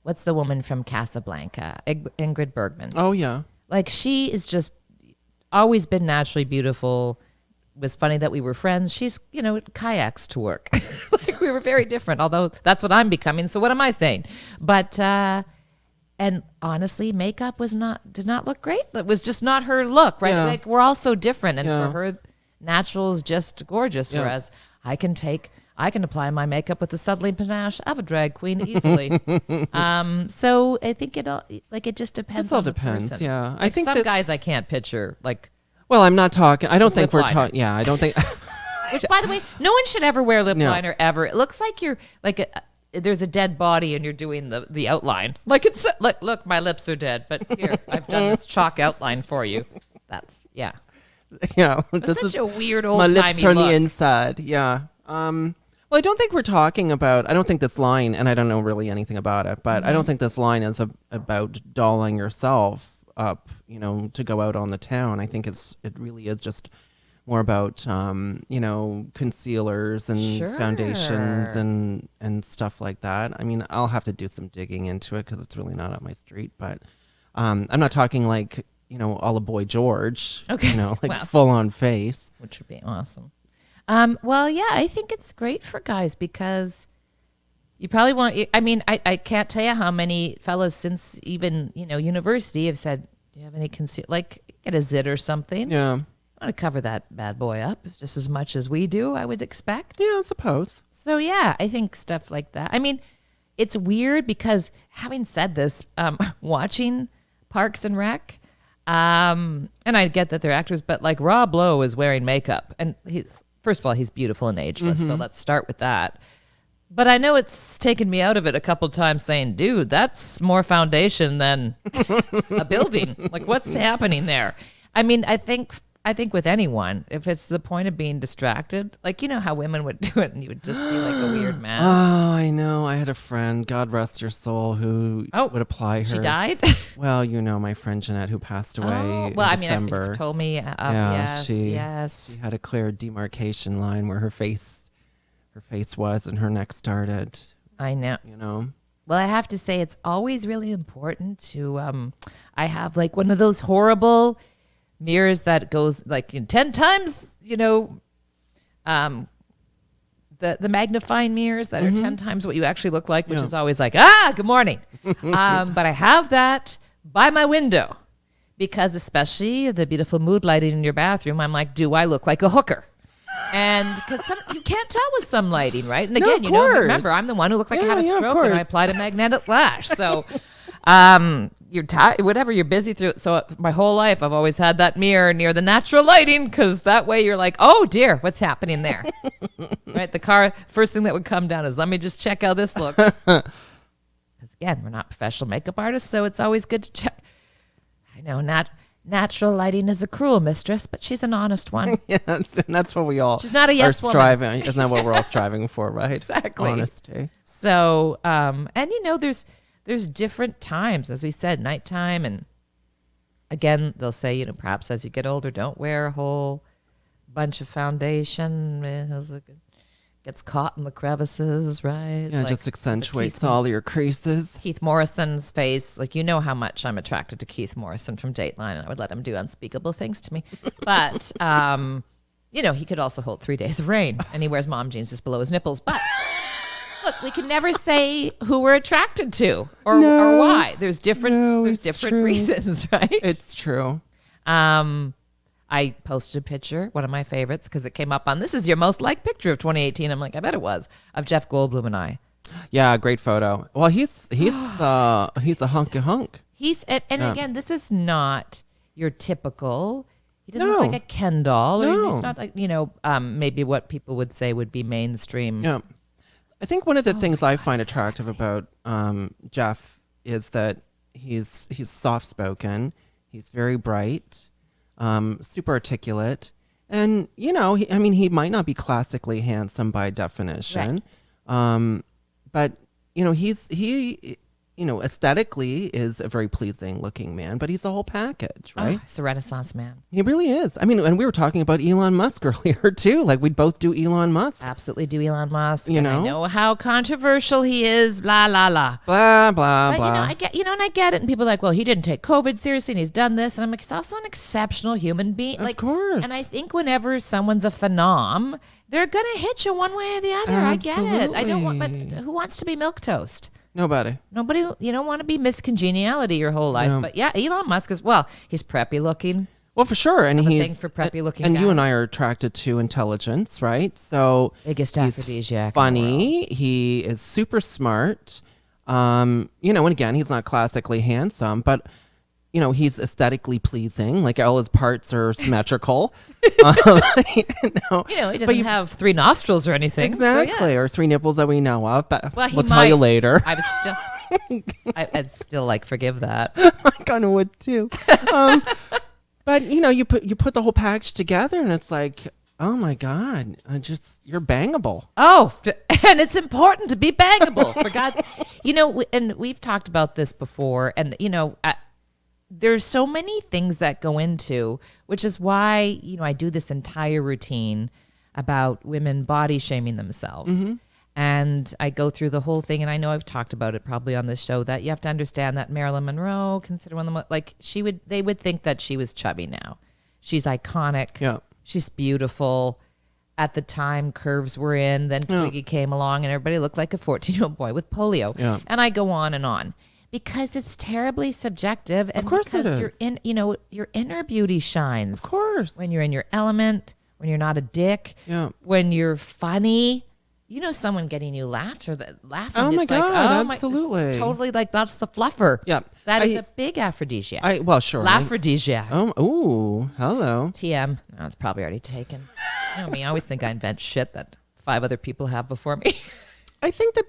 what's the woman from Casablanca? Ingrid Bergman. Oh yeah. Like she is just always been naturally beautiful. It was funny that we were friends. She's, kayaks to work. Like we were very different, although that's what I'm becoming. So what am I saying? But, and honestly, makeup did not look great. It was just not her look, right? Yeah. Like we're all so different. And for her, natural is just gorgeous. Yeah. Whereas I can apply my makeup with the subtly panache of a drag queen easily. So I think it just depends. It all depends. Yeah. I think some guys I can't picture like. Well, I'm not talking. I don't think we're talking. Yeah, I don't think. Which, by the way, no one should ever wear lip No. liner ever. It looks like you're like there's a dead body and you're doing the outline. Like it's look, my lips are dead, but here I've done this chalk outline for you. That's Yeah, It's this such is a weird my old timey lips are on look. the inside. Yeah. Well, I don't think we're talking about. I don't think this line, and I don't know really anything about it, but I don't think this line is about dolling yourself up, to go out on the town. I think it really is just more about concealers and Sure. foundations and stuff like that. I mean, I'll have to do some digging into it because it's really not up my street. But I'm not talking like a la Boy George. Okay. Like full on face. Which would be awesome. Well, yeah, I think it's great for guys because you probably want. I mean, I can't tell you how many fellas since even university have said, "Do you have any like get a zit or something?" Yeah. I want to cover that bad boy up just as much as we do, I would expect. Yeah, I suppose. So yeah, I think stuff like that. I mean, it's weird because having said this, watching Parks and Rec, and I get that they're actors, but like Rob Lowe is wearing makeup, and first of all, he's beautiful and ageless. So let's start with that. But I know it's taken me out of it a couple times saying, dude, that's more foundation than a building. Like what's happening there? I mean, I think with anyone, if it's the point of being distracted, like how women would do it and you would just see like a weird mask. Oh, I know. I had a friend, God rest her soul, who would apply her. She died? Well, my friend Jeanette, who passed away in December. You've told me. Yeah, yes. She had a clear demarcation line where her face was and her neck started. I know. Well, I have to say it's always really important to, I have like one of those horrible mirrors that goes like 10 times, the magnifying mirrors that are 10 times what you actually look like, which is always like, good morning. But I have that by my window because especially the beautiful mood lighting in your bathroom, I'm like, do I look like a hooker? And because you can't tell with some lighting, right? And again, remember, I'm the one who looked like I had a stroke and I applied a magnetic lash. So you're tired, whatever, you're busy through it. So my whole life, I've always had that mirror near the natural lighting because that way you're like, oh dear, what's happening there? Right? The car, first thing that would come down is, let me just check how this looks. Because again, we're not professional makeup artists, so it's always good to check. I know, natural lighting is a cruel mistress, but she's an honest one. Yes, and that's what we all She's not a yes are striving. Isn't that what we're all striving for, right? Exactly. Honesty. So, and there's different times, as we said, nighttime. And again, they'll say, perhaps as you get older, don't wear a whole bunch of foundation. It gets caught in the crevices, right? Yeah, just accentuates all your creases. Keith Morrison's face, like, how much I'm attracted to Keith Morrison from Dateline, and I would let him do unspeakable things to me. But, he could also hold 3 Days of Rain, and he wears mom jeans just below his nipples. But look, we can never say who we're attracted to or why. There's different reasons, right? It's true. I posted a picture, one of my favorites, because it came up on, this is your most liked picture of 2018. I'm like, I bet it was, of Jeff Goldblum and I. Yeah, great photo. Well, he's a hunky hunk. Again, this is not your typical. He doesn't look like a Ken doll. Or he's not like maybe what people would say would be mainstream. Yeah, I think one of the things I find attractive about Jeff is that he's soft spoken. He's very bright. Super articulate, and he might not be classically handsome by definition, but he aesthetically is a very pleasing looking man, but he's the whole package, right? He's a Renaissance man. He really is. I mean, and we were talking about Elon Musk earlier too. Like we'd both do Elon Musk. Absolutely do Elon Musk. I know how controversial he is. Blah blah blah. Blah blah blah. I get and I get it. And people are like, well, he didn't take COVID seriously, and he's done this. And I'm like, he's also an exceptional human being. Of course. And I think whenever someone's a phenom, they're gonna hit you one way or the other. Absolutely. I get it. I don't want, but who wants to be milquetoast? Nobody. You don't want to be Miss Congeniality your whole life. No. But yeah, Elon Musk is, he's preppy looking. Well, for sure. And he's thing for preppy looking and guys. you and I are attracted to intelligence, right? So biggest he's aphrodisiac. funny. He is super smart. And again, he's not classically handsome, but he's aesthetically pleasing. Like all his parts are symmetrical. He doesn't have 3 nostrils or anything. Exactly, so yes. or 3 nipples that we know of. But Well, we'll tell you later. I'd still like forgive that. I kind of would too. But you put the whole package together, and it's like, oh my God, you're bangable. Oh, and it's important to be bangable for God's. And we've talked about this before, and there's so many things that go into, which is why I do this entire routine about women body shaming themselves. Mm-hmm. And I go through the whole thing, and I know I've talked about it probably on this show, that you have to understand that Marilyn Monroe, considered one of the they would think that she was chubby now. She's iconic. Yeah. She's beautiful. At the time, curves were in. Then Twiggy came along, and everybody looked like a 14-year-old boy with polio. Yeah. And I go on and on because it's terribly subjective. And of course because it is. your inner beauty shines. Of course. When you're in your element, when you're not a dick, when you're funny. Someone getting you laughing. Oh my God, absolutely. It's totally like that's the fluffer. Yeah. That is a big aphrodisiac. Sure. Laphrodisiac. Ooh, hello. TM. No, it's probably already taken. I always think I invent shit that 5 other people have before me. I think that,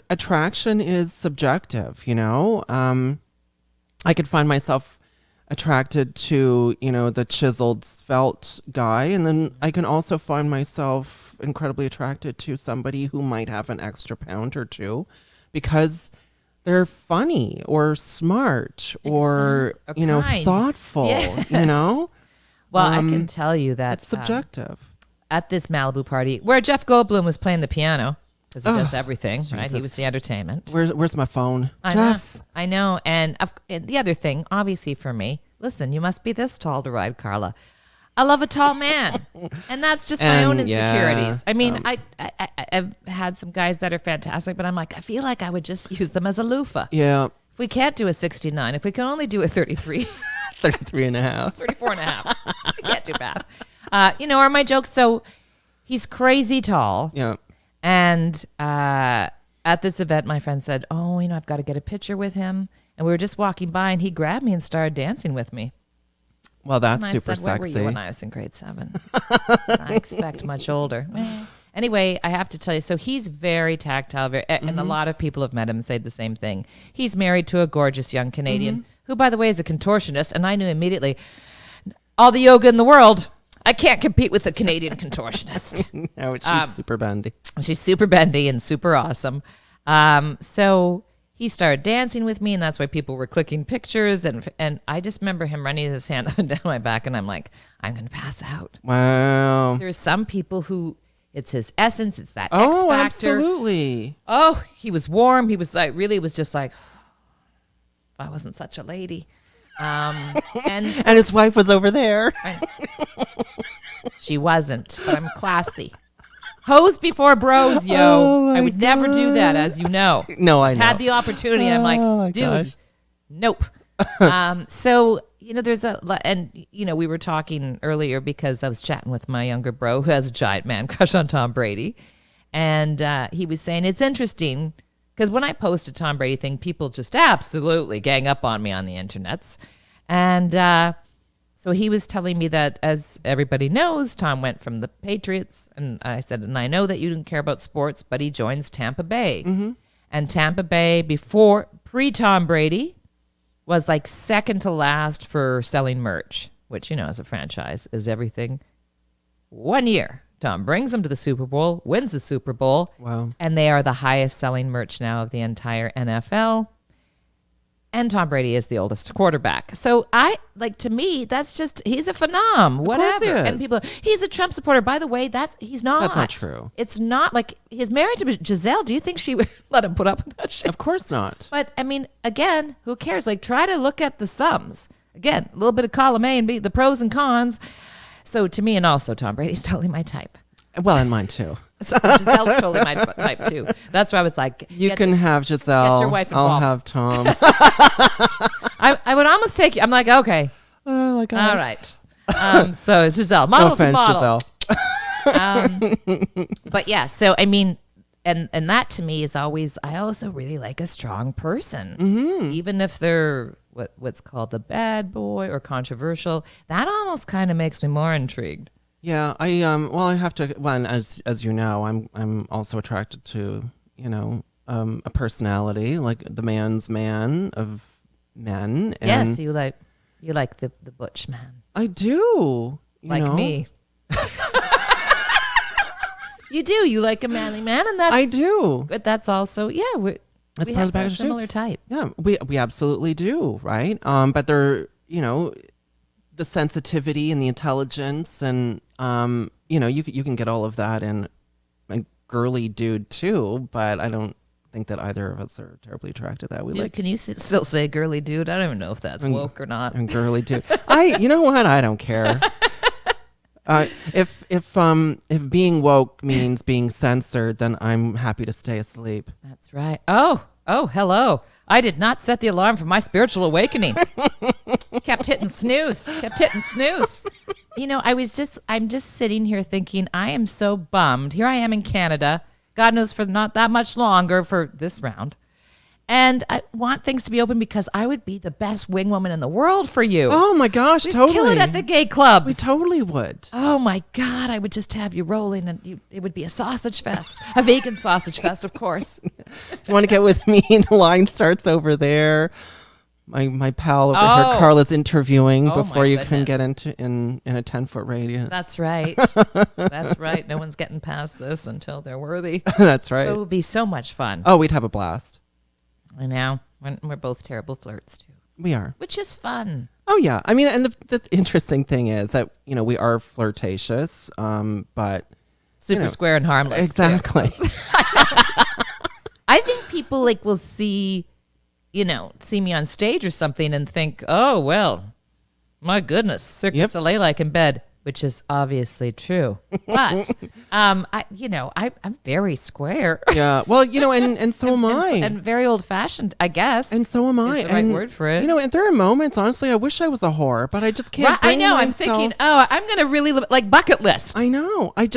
attraction is subjective, I could find myself attracted to, the chiseled, svelte guy. And then I can also find myself incredibly attracted to somebody who might have an extra pound or 2 because they're funny or smart or, kind. thoughtful, Yes. Well, I can tell you that it's subjective. At this Malibu party where Jeff Goldblum was playing the piano, because he does everything, right? He was the entertainment. Where's my phone? Jeff. I know. And the other thing, obviously for me, listen, you must be this tall to ride Carla. I love a tall man. And that's just my own insecurities. I've had some guys that are fantastic, but I'm like, I feel like I would just use them as a loofah. Yeah. If we can't do a 69, if we can only do a 33. 33 and a half. 34 and a half. I can't do math. Are my jokes. So he's crazy tall. Yeah. And at this event, my friend said, I've got to get a picture with him. And we were just walking by, and he grabbed me and started dancing with me. Well, that's and super I said, where sexy. were you when I was in grade 7? I expect much older. Anyway, I have to tell you, so he's very tactile, and a lot of people have met him and said the same thing. He's married to a gorgeous young Canadian, who, by the way, is a contortionist, and I knew immediately, all the yoga in the world, I can't compete with a Canadian contortionist. No, she's super bendy. She's super bendy and super awesome. So he started dancing with me, and that's why people were clicking pictures. And I just remember him running his hand up and down my back, and I'm like, I'm going to pass out. Wow. There's some people who it's his essence. It's that X Oh, factor. absolutely. Oh, he was warm. He was like, really was just like, if I wasn't such a lady. And his wife was over there. She wasn't, but I'm classy. Hoes before bros, yo. Oh I would never do that, as you know. No, I know. Had the opportunity. I'm like, dude, gosh. Nope. So, there's we were talking earlier because I was chatting with my younger bro who has a giant man crush on Tom Brady. And he was saying it's interesting because when I post a Tom Brady thing, people just absolutely gang up on me on the internets. And so he was telling me that, as everybody knows, Tom went from the Patriots. And I said, and I know that you didn't care about sports, but he joins Tampa Bay. Mm-hmm. And Tampa Bay, pre-Tom Brady, was like second to last for selling merch, which, as a franchise is everything. 1 year, Tom brings them to the Super Bowl, wins the Super Bowl. Wow. And they are the highest selling merch now of the entire NFL. And Tom Brady is the oldest quarterback. So to me, that's just, he's a phenom, whatever. He is. And people, he's a Trump supporter. By the way, he's not. That's not true. It's not like he's married to Giselle. Do you think she would let him put up with that shit? Of course not. But again, who cares? Try to look at the sums. Again, a little bit of column A and B, the pros and cons. So to me, and also Tom Brady's totally my type. Well, and mine too. So Giselle's totally my type too. That's why I was like, you can have Giselle. Get your wife I'll involved. have Tom. I would almost take you. I'm like, okay. Oh my God. All right. So it's Giselle. Model No offense, to model. Giselle. But yeah, so I mean, and that to me is always, I also really like a strong person. Mm-hmm. Even if they're what's called a bad boy or controversial, that almost kind of makes me more intrigued. Yeah, I have to. Well, as you know, I'm also attracted to a personality, like the man's man of men. And Yes, you like the butch man. I do. Like me. You do. You like a manly man, and that's I do. But that's also That's we part have of the package a similar type. Yeah, we absolutely do, right? But they're the sensitivity and the intelligence, and you can get all of that in a girly dude too. But I don't think that either of us are terribly attracted to that. Dude, can you still say girly dude? I don't even know if that's woke or not. And girly dude. You know what? I don't care. If being woke means being censored, then I'm happy to stay asleep. That's right. Oh, hello. I did not set the alarm for my spiritual awakening. Kept hitting snooze. I'm just sitting here thinking, I am so bummed. Here I am in Canada. God knows for not that much longer for this round. And I want things to be open because I would be the best wing woman in the world for you. Oh my gosh, We'd totally. kill it at the gay clubs. We totally would. Oh my God, I would just have you rolling and it would be a sausage fest. A vegan sausage fest, of course. If you want to get with me, the line starts over there. My pal over here, Carla's interviewing before you can get into in a 10-foot radius. That's right. That's right. No one's getting past this until they're worthy. That's right. So it would be so much fun. Oh, we'd have a blast. I know. We're both terrible flirts too. We are. Which is fun. Oh yeah. I mean, and the interesting thing is that we are flirtatious, but super square and harmless. Exactly. I think people will see me on stage or something and think, oh well, my goodness, Cirque du Soleil in bed, which is obviously true. But I'm very square. Yeah. Well, and so am I. And very old fashioned, I guess. And so am I. Is the right word for it. And there are moments, honestly, I wish I was a whore, but I just can't. I know. I'm thinking, I'm gonna really bucket list. I know. I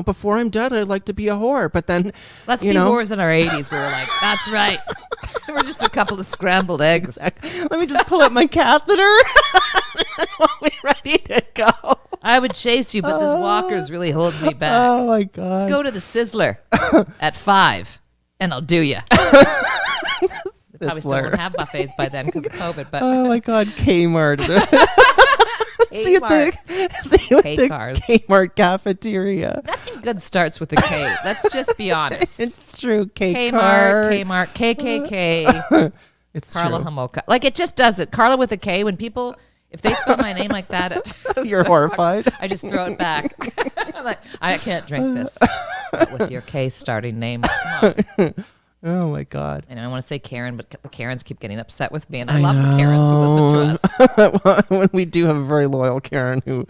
before I'm dead, I'd like to be a whore, but then let's be whores in our 80s. We were like, that's right. We're just a couple of scrambled eggs. Let me just pull up my catheter. I'll be ready to go. I would chase you, but this walker's really holding me back. Oh my God. Let's go to the Sizzler at 5 and I'll do ya. They probably still won't have buffets by then because of COVID. But oh my God, Kmart. See you at the Kmart cafeteria. Nothing good starts with a K. Let's just be honest. It's true. Kmart, KKK. It's Carla true. Homolka. It just does it. Carla with a K. When people, if they spell my name like that, you're horrified. I just throw it back. I'm like, I can't drink this. But with your K starting name. Come on. Oh my God. I know I want to say Karen, but the Karens keep getting upset with me, and I love the Karens who listen to us. When we do have a very loyal Karen who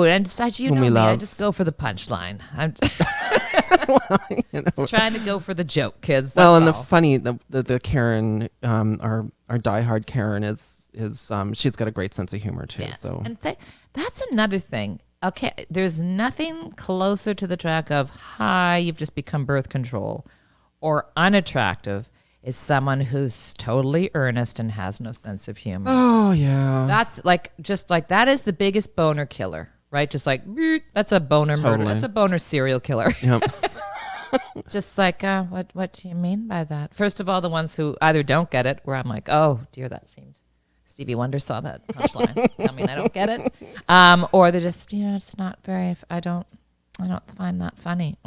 and such, I just go for the punchline. I'm just trying to go for the joke, kids. That's the Karen, our diehard Karen is she's got a great sense of humor too. Yes. So and that's another thing. Okay, there's nothing closer to the track of hi, you've just become birth control. Or unattractive is someone who's totally earnest and has no sense of humor. Oh yeah, that's that is the biggest boner killer, right? Just that's a boner murder. That's a boner serial killer. Yep. Just what do you mean by that? First of all, the ones who either don't get it, where I'm like, oh dear, that seemed Stevie Wonder saw that punchline. I mean, I don't get it. Or they're just it's not very. I don't find that funny.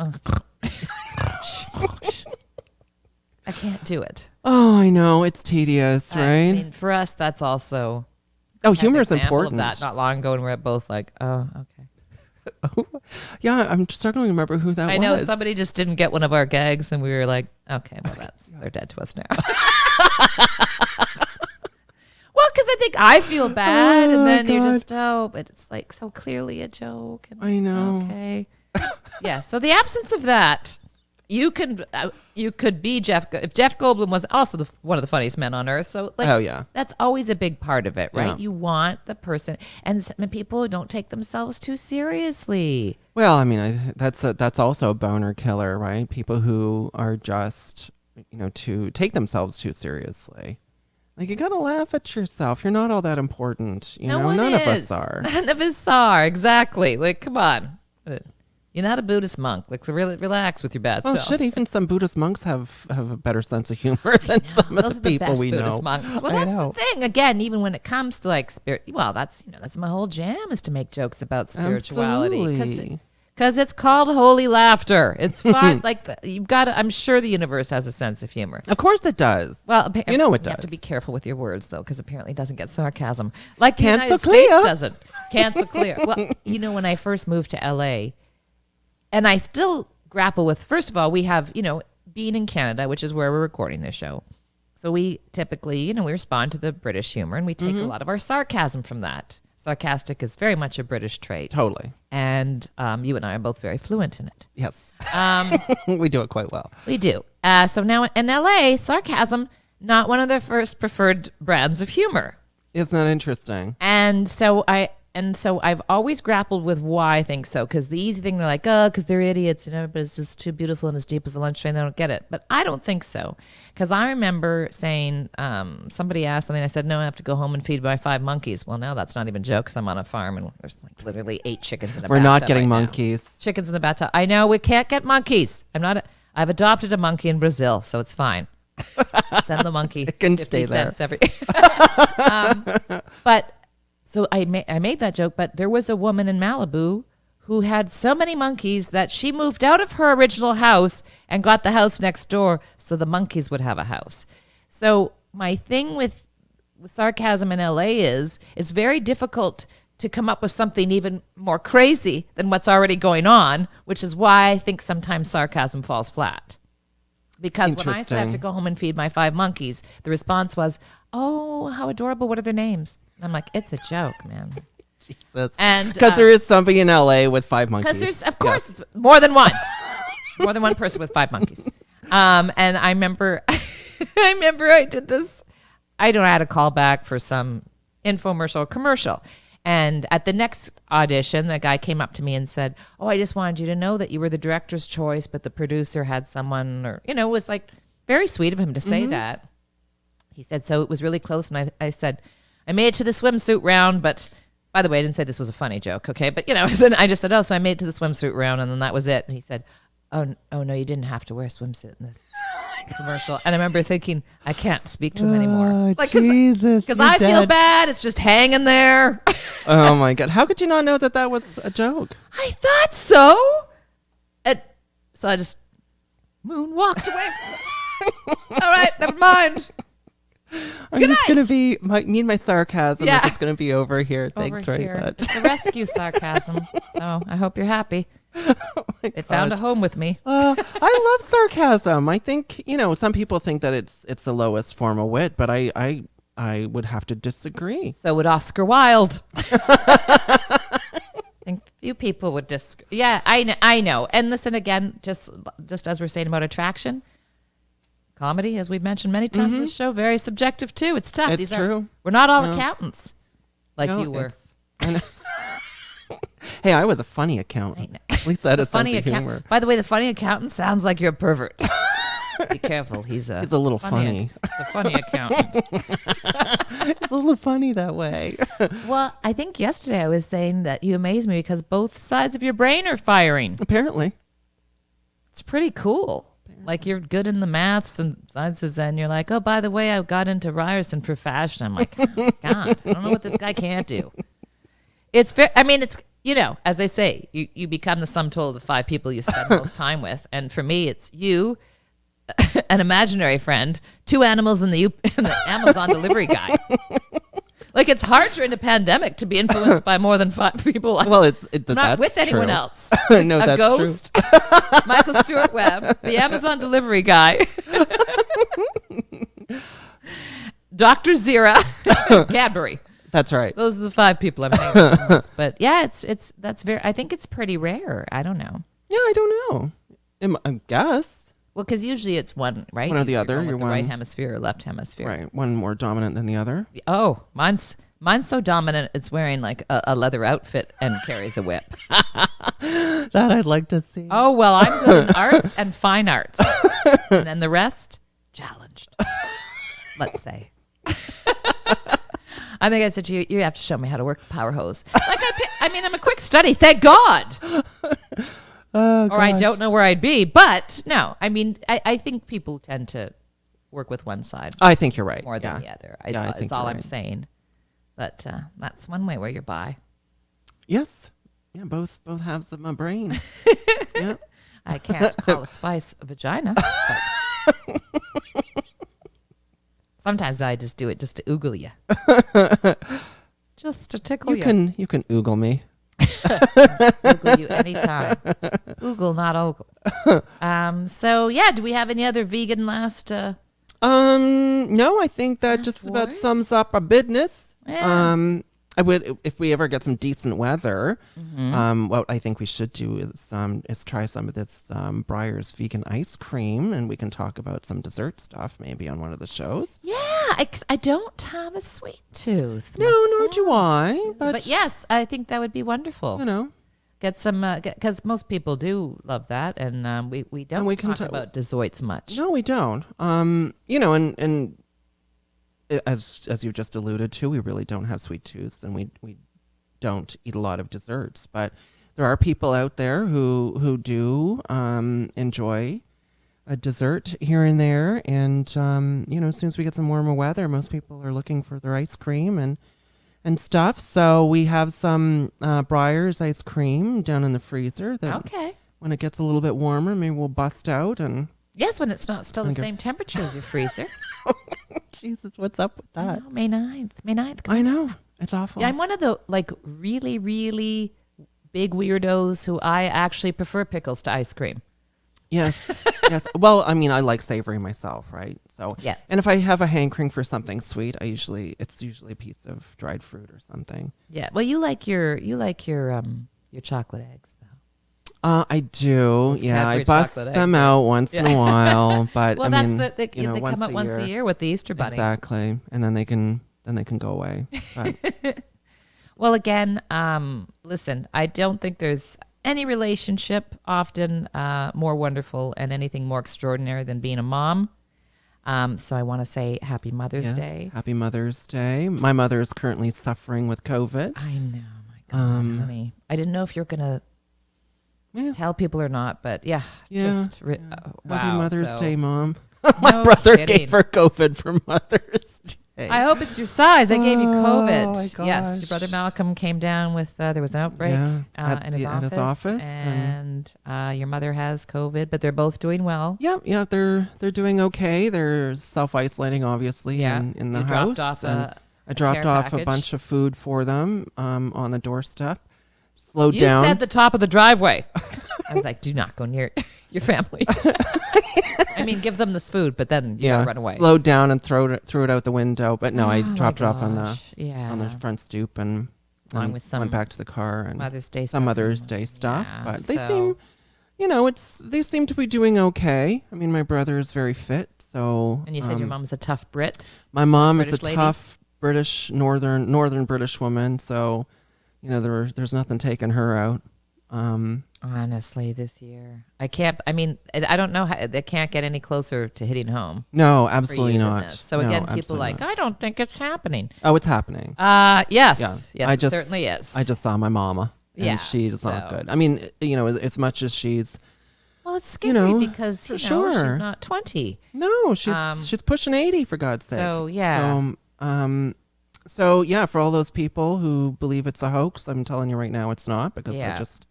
I can't do it. Oh, I know. It's tedious, right? I mean, for us, that's also... humor is important. Of that not long ago, and we're both like, oh, okay. Oh, yeah, I'm struggling to remember who that was. I know, somebody just didn't get one of our gags, and we were like, okay, well, they're dead to us now. Well, because I think I feel bad, and then you're just, but it's so clearly a joke. And, I know. Okay. Yeah, so the absence of that... You could be Jeff. If Jeff Goldblum was also one of the funniest men on earth, so that's always a big part of it, right? Yeah. You want the person, and people don't take themselves too seriously. Well, I mean, that's also a boner killer, right? People who are just to take themselves too seriously. Like, you gotta laugh at yourself. You're not all that important. You No know, one none of is. us are. None of us are. Exactly. Like, come on. You're not a Buddhist monk. Like, really relax with your bad Well, self. shit, even some Buddhist monks have a better sense of humor than some of Those the are the people best we Buddhist know. monks. Well, I that's know. the thing. Again, even when it comes to like spirit, well, that's my whole jam is to make jokes about spirituality Absolutely. because it's called holy laughter. It's fun. Like you've got to. I'm sure the universe has a sense of humor. Of course it does. Well, You know it You have does. to be careful with your words though, because apparently it doesn't get sarcasm like the Cancel United clear. States doesn't. Cancel clear. Well, when I first moved to LA, and I still grapple with. First of all, we have being in Canada, which is where we're recording this show. So we typically, we respond to the British humor, and we take a lot of our sarcasm from that. Sarcastic is very much a British trait. Totally. And you and I are both very fluent in it. Yes. We do it quite well. We do. So now in LA, sarcasm, not one of their first preferred brands of humor. Isn't that interesting? And so I've always grappled with why I think so. Because the easy thing, they're like, oh, because they're idiots, but it's just too beautiful and as deep as a lunch train. They don't get it. But I don't think so. Because I remember saying, somebody asked something. I said, no, I have to go home and feed my 5 monkeys. Well, now that's not even a joke because I'm on a farm and there's like literally 8 chickens in a bathtub. We're not getting right now. monkeys. Chickens in the bathtub. I know we can't get monkeys. I've adopted a monkey in Brazil, so it's fine. Send the monkey It can 50 stay there. cents every. But so I made that joke. But there was a woman in Malibu who had so many monkeys that she moved out of her original house and got the house next door, so the monkeys would have a house. So my thing with sarcasm in LA is it's very difficult to come up with something even more crazy than what's already going on, which is why I think sometimes sarcasm falls flat. Because when I said I have to Interesting. go home and feed my 5 monkeys, the response was, oh, how adorable. What are their names? And I'm like, it's a joke, man. Jesus. And Because there is somebody in LA with 5 monkeys. because there's, of course, it's more than one. More than one person with 5 monkeys. And I remember, I did this. I don't know, I had a call back for some infomercial or commercial. And at the next audition, the guy came up to me and said, oh, I just wanted you to know that you were the director's choice, but the producer had someone, or, it was like very sweet of him to say that. He said, so it was really close. And I said, I made it to the swimsuit round, but by the way, I didn't say this was a funny joke, okay? But, I just said, oh, so I made it to the swimsuit round, and then that was it. And he said, oh no, you didn't have to wear a swimsuit in this commercial. And I remember thinking, I can't speak to him anymore. Jesus. Because I feel bad. It's just hanging there. Oh, my God. How could you not know that was a joke? I thought so. So I just moonwalked away. All right, never mind. I'm Good just going night. to be, me and my sarcasm Yeah. are just going to be over here. Thanks Over very here. much. It's a rescue sarcasm. So I hope you're happy. It found a home with me. I love sarcasm. I think, some people think that it's the lowest form of wit, but I would have to disagree. So would Oscar Wilde. I think few people would disagree. Yeah, I know. And listen, again, just as we're saying about attraction, comedy, as we've mentioned many times in this show, very subjective too. It's tough. It's true. We're not all accountants like No, you were. I know. Hey, I was a funny accountant. At least I had a sense of humor. By the way, the funny accountant sounds like you're a pervert. Be careful. He's a little funny. He's a funny accountant. It's a little funny that way. Well, I think yesterday I was saying that you amaze me because both sides of your brain are firing. Apparently. It's pretty cool. Like you're good in the maths and sciences, and you're like, oh, by the way, I got into Ryerson for fashion. I'm like, oh, God, I don't know what this guy can't do. It's very, it's, as they say, you become the sum total of the 5 people you spend the most time with. And for me, it's you, an imaginary friend, 2 animals, and the Amazon delivery guy. Like, it's hard during the pandemic to be influenced by more than 5 people. Well, I'm that's not with anyone true. else. No, A that's ghost, Michael Stewart Webb, the Amazon delivery guy, Dr. Zira, Cadbury. That's right. Those are the 5 people I'm hanging with the most. But yeah, I think it's pretty rare. I don't know. Yeah, I don't know. I guess. Well, because usually it's one, right? One or the You're other. going with You're the one. right hemisphere or left hemisphere. Right. One more dominant than the other. Oh, mine's so dominant. It's wearing like a leather outfit and carries a whip. That I'd like to see. Oh, well, I'm good in arts and fine arts. And then the rest, challenged. Let's say. I think I said to you, you have to show me how to work the power hose. Like I'm a quick study, thank God. Or I don't know where I'd be. But no, I mean, I think people tend to work with one side. I think you're right. More than the other. I think That's all you're I'm right. saying. But that's one way where you're bi. Yes. Yeah, both halves of my brain. Yeah. I can't call a spice a vagina. But sometimes I just do it just to oogle you. Just to tickle you. You can oogle me. Oogle you anytime. Oogle, not ogle. So yeah, do we have any other vegan last? No, I think that just about words? sums up our business. Yeah. I would, if we ever get some decent weather, what I think we should do is try some of this Breyer's vegan ice cream, and we can talk about some dessert stuff maybe on one of the shows. Yeah, I don't have a sweet tooth. No, nor do I. But yes, I think that would be wonderful. You know, Get some, because most people do love that, and we don't And we can talk about desserts much. no, we don't. You know, and as you just alluded to, we really don't have sweet tooths, and we don't eat a lot of desserts. But there are people out there who do enjoy a dessert here and there. And you know, as soon as we get some warmer weather, most people are looking for their ice cream and stuff. So we have some Breyer's ice cream down in the freezer. That Okay. when it gets a little bit warmer, maybe we'll bust out and. Yes, when it's not still the same temperature as your freezer. Jesus, what's up with that? Oh, May 9th. May 9th. I know. It's awful. Yeah, I'm one of the really, really big weirdos who I actually prefer pickles to ice cream. Yes. Yes. Well, I mean, I like savory myself, right? So Yeah. And if I have a hankering for something sweet, it's usually a piece of dried fruit or something. Yeah. Well, you like your chocolate eggs though. I do. Those Yeah, I Cadbury bust chocolate them eggs, out once in a while, but Well, I that's mean, they you know, come out once a year with the Easter Bunny. Exactly, and then they can go away. But Well, again, listen, I don't think there's any relationship often more wonderful and anything more extraordinary than being a mom. So I want to say Happy Mother's yes, Day. Happy Mother's Day. My mother is currently suffering with COVID. I know, my God, honey. I didn't know if you're gonna tell people or not, but yeah. Wow. Happy Mother's So- Day, Mom. No My brother kidding. gave her COVID for Mother's Day. I hope it's your size. I gave you COVID. my Yes, your gosh. brother Malcolm came down with there was an outbreak at in his office, and your mother has COVID, but they're both doing well. Yeah, they're doing okay. They're self-isolating, obviously, Yeah. in the You house. dropped off and I dropped care off a package. bunch of food for them on the doorstep. Slowed You down. said the top of the driveway. I was like, do not go near your family. I mean, give them this food, but then you gotta run away. Slowed down and threw it out the window. But no, I Oh, dropped it my off on the gosh. front stoop and Along with some went back to the car and Mother's Day some stuff. Mother's Day stuff. Yeah, But they so- seem, you know, they seem to be doing okay. I mean, my brother is very fit, so. And you said your mom's a tough Brit. My mom is a British lady? tough British northern British woman, so you know there's nothing taking her out. Honestly, this year I can't. I mean, I don't know how they can't get any closer to hitting home. No, for absolutely you than not. this. So No, again, people absolutely like, not. I don't think it's happening. Oh, it's happening. Yes, Yeah. it certainly is. I just saw my mama, and Yeah, she's not so- good. I mean, you know, as much as she's well, it's scary know, because for she's sure. not 20. no, she's pushing 80 for God's sake. So yeah, So yeah, for all those people who believe it's a hoax, I'm telling you right now, it's not because Yeah. they're just.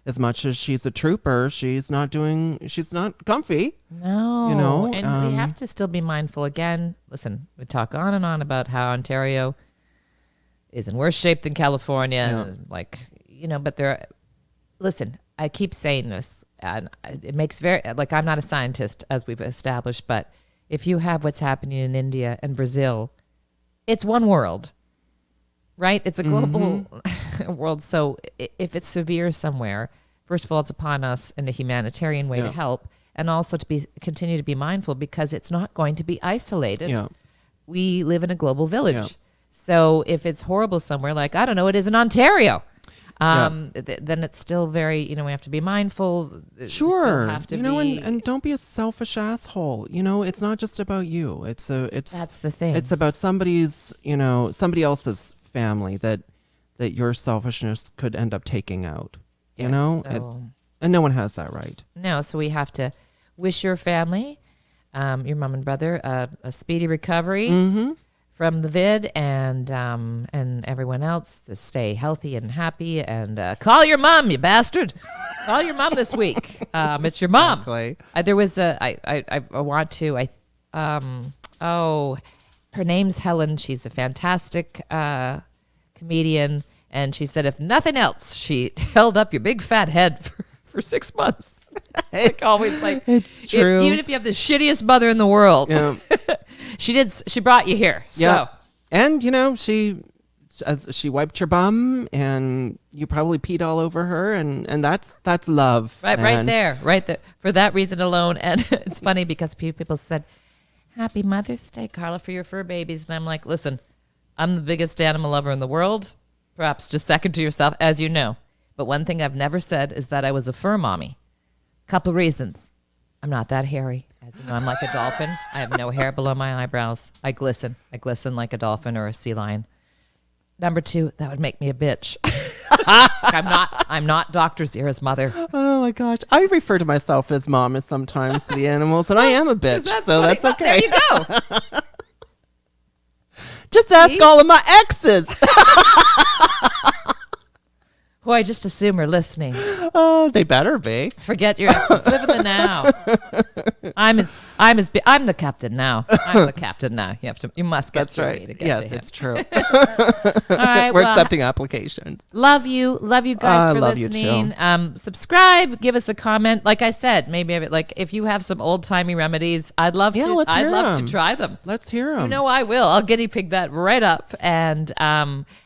As much as she's a trooper, she's not comfy. no, you know, and we have to still be mindful. Again, listen, we talk on and on about how Ontario is in worse shape than California, and is like, you know, but there. Listen, I keep saying this, and it makes like I'm not a scientist, as we've established, but if you have what's happening in India and Brazil, it's one world, right? It's a global world. So if it's severe somewhere, first of all, it's upon us in a humanitarian way to help, and also to continue to be mindful because it's not going to be isolated. Yeah. We live in a global village. Yeah. So if it's horrible somewhere, like, I don't know, it is in Ontario. then it's still very, we have to be mindful. We Sure. still have to be. And don't be a selfish asshole. It's not just about you. That's the thing. It's about somebody else's family that your selfishness could end up taking out. Yes, And no one has that right. No, so we have to wish your family, your mom and brother, a speedy recovery from the vid, and everyone else to stay healthy and happy. And call your mom, you bastard! Call your mom this week. It's your mom. Exactly. There was her name's Helen. She's a fantastic comedian, and she said, if nothing else, she held up your big fat head for 6 months. It's always like, it's true. Even if you have the shittiest mother in the world, Yeah. she brought you here. Yeah. So. And she wiped your bum, and you probably peed all over her, and that's love. Right there. For that reason alone. And it's funny because people said, Happy Mother's Day, Carla, for your fur babies. And I'm like, listen, I'm the biggest animal lover in the world, perhaps just second to yourself, as you know. But one thing I've never said is that I was a fur mommy. Couple reasons. I'm not that hairy. As you know, I'm like a dolphin. I have no hair below my eyebrows. I glisten. Like a dolphin or a sea lion. Number 2, that would make me a bitch. I'm not Dr. Zira's mother. Oh my gosh. I refer to myself as mom sometimes to the animals, and I am a bitch, so funny. that's okay. There you go. Just ask all of my exes. Who I just assume are listening. Oh, they better be. Forget your exes. Live in the now. I'm the captain now. I'm the captain now. You must get That's through right. me to get Yes, to him. it's true. All right, We're accepting applications. Love you guys for love you listening. too. Subscribe, give us a comment. Like I said, maybe if you have some old timey remedies, I'd love to try them. Let's hear them. I will. I'll guinea pig that right up. And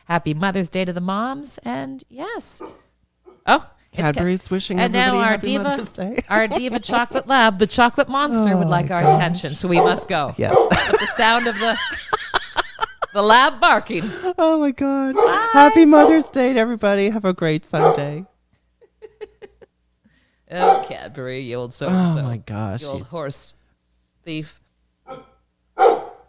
happy Mother's Day to the moms. And yes. Oh, Cadbury's wishing and everybody now happy Mother's Day. Our diva chocolate lab, the chocolate monster, would like our attention, so we must go. Yes. At the sound of the lab barking. Oh my God. Bye. Happy Mother's Day to everybody. Have a great Sunday. Oh, Cadbury, you old so-and-so. Oh my gosh. You old horse thief.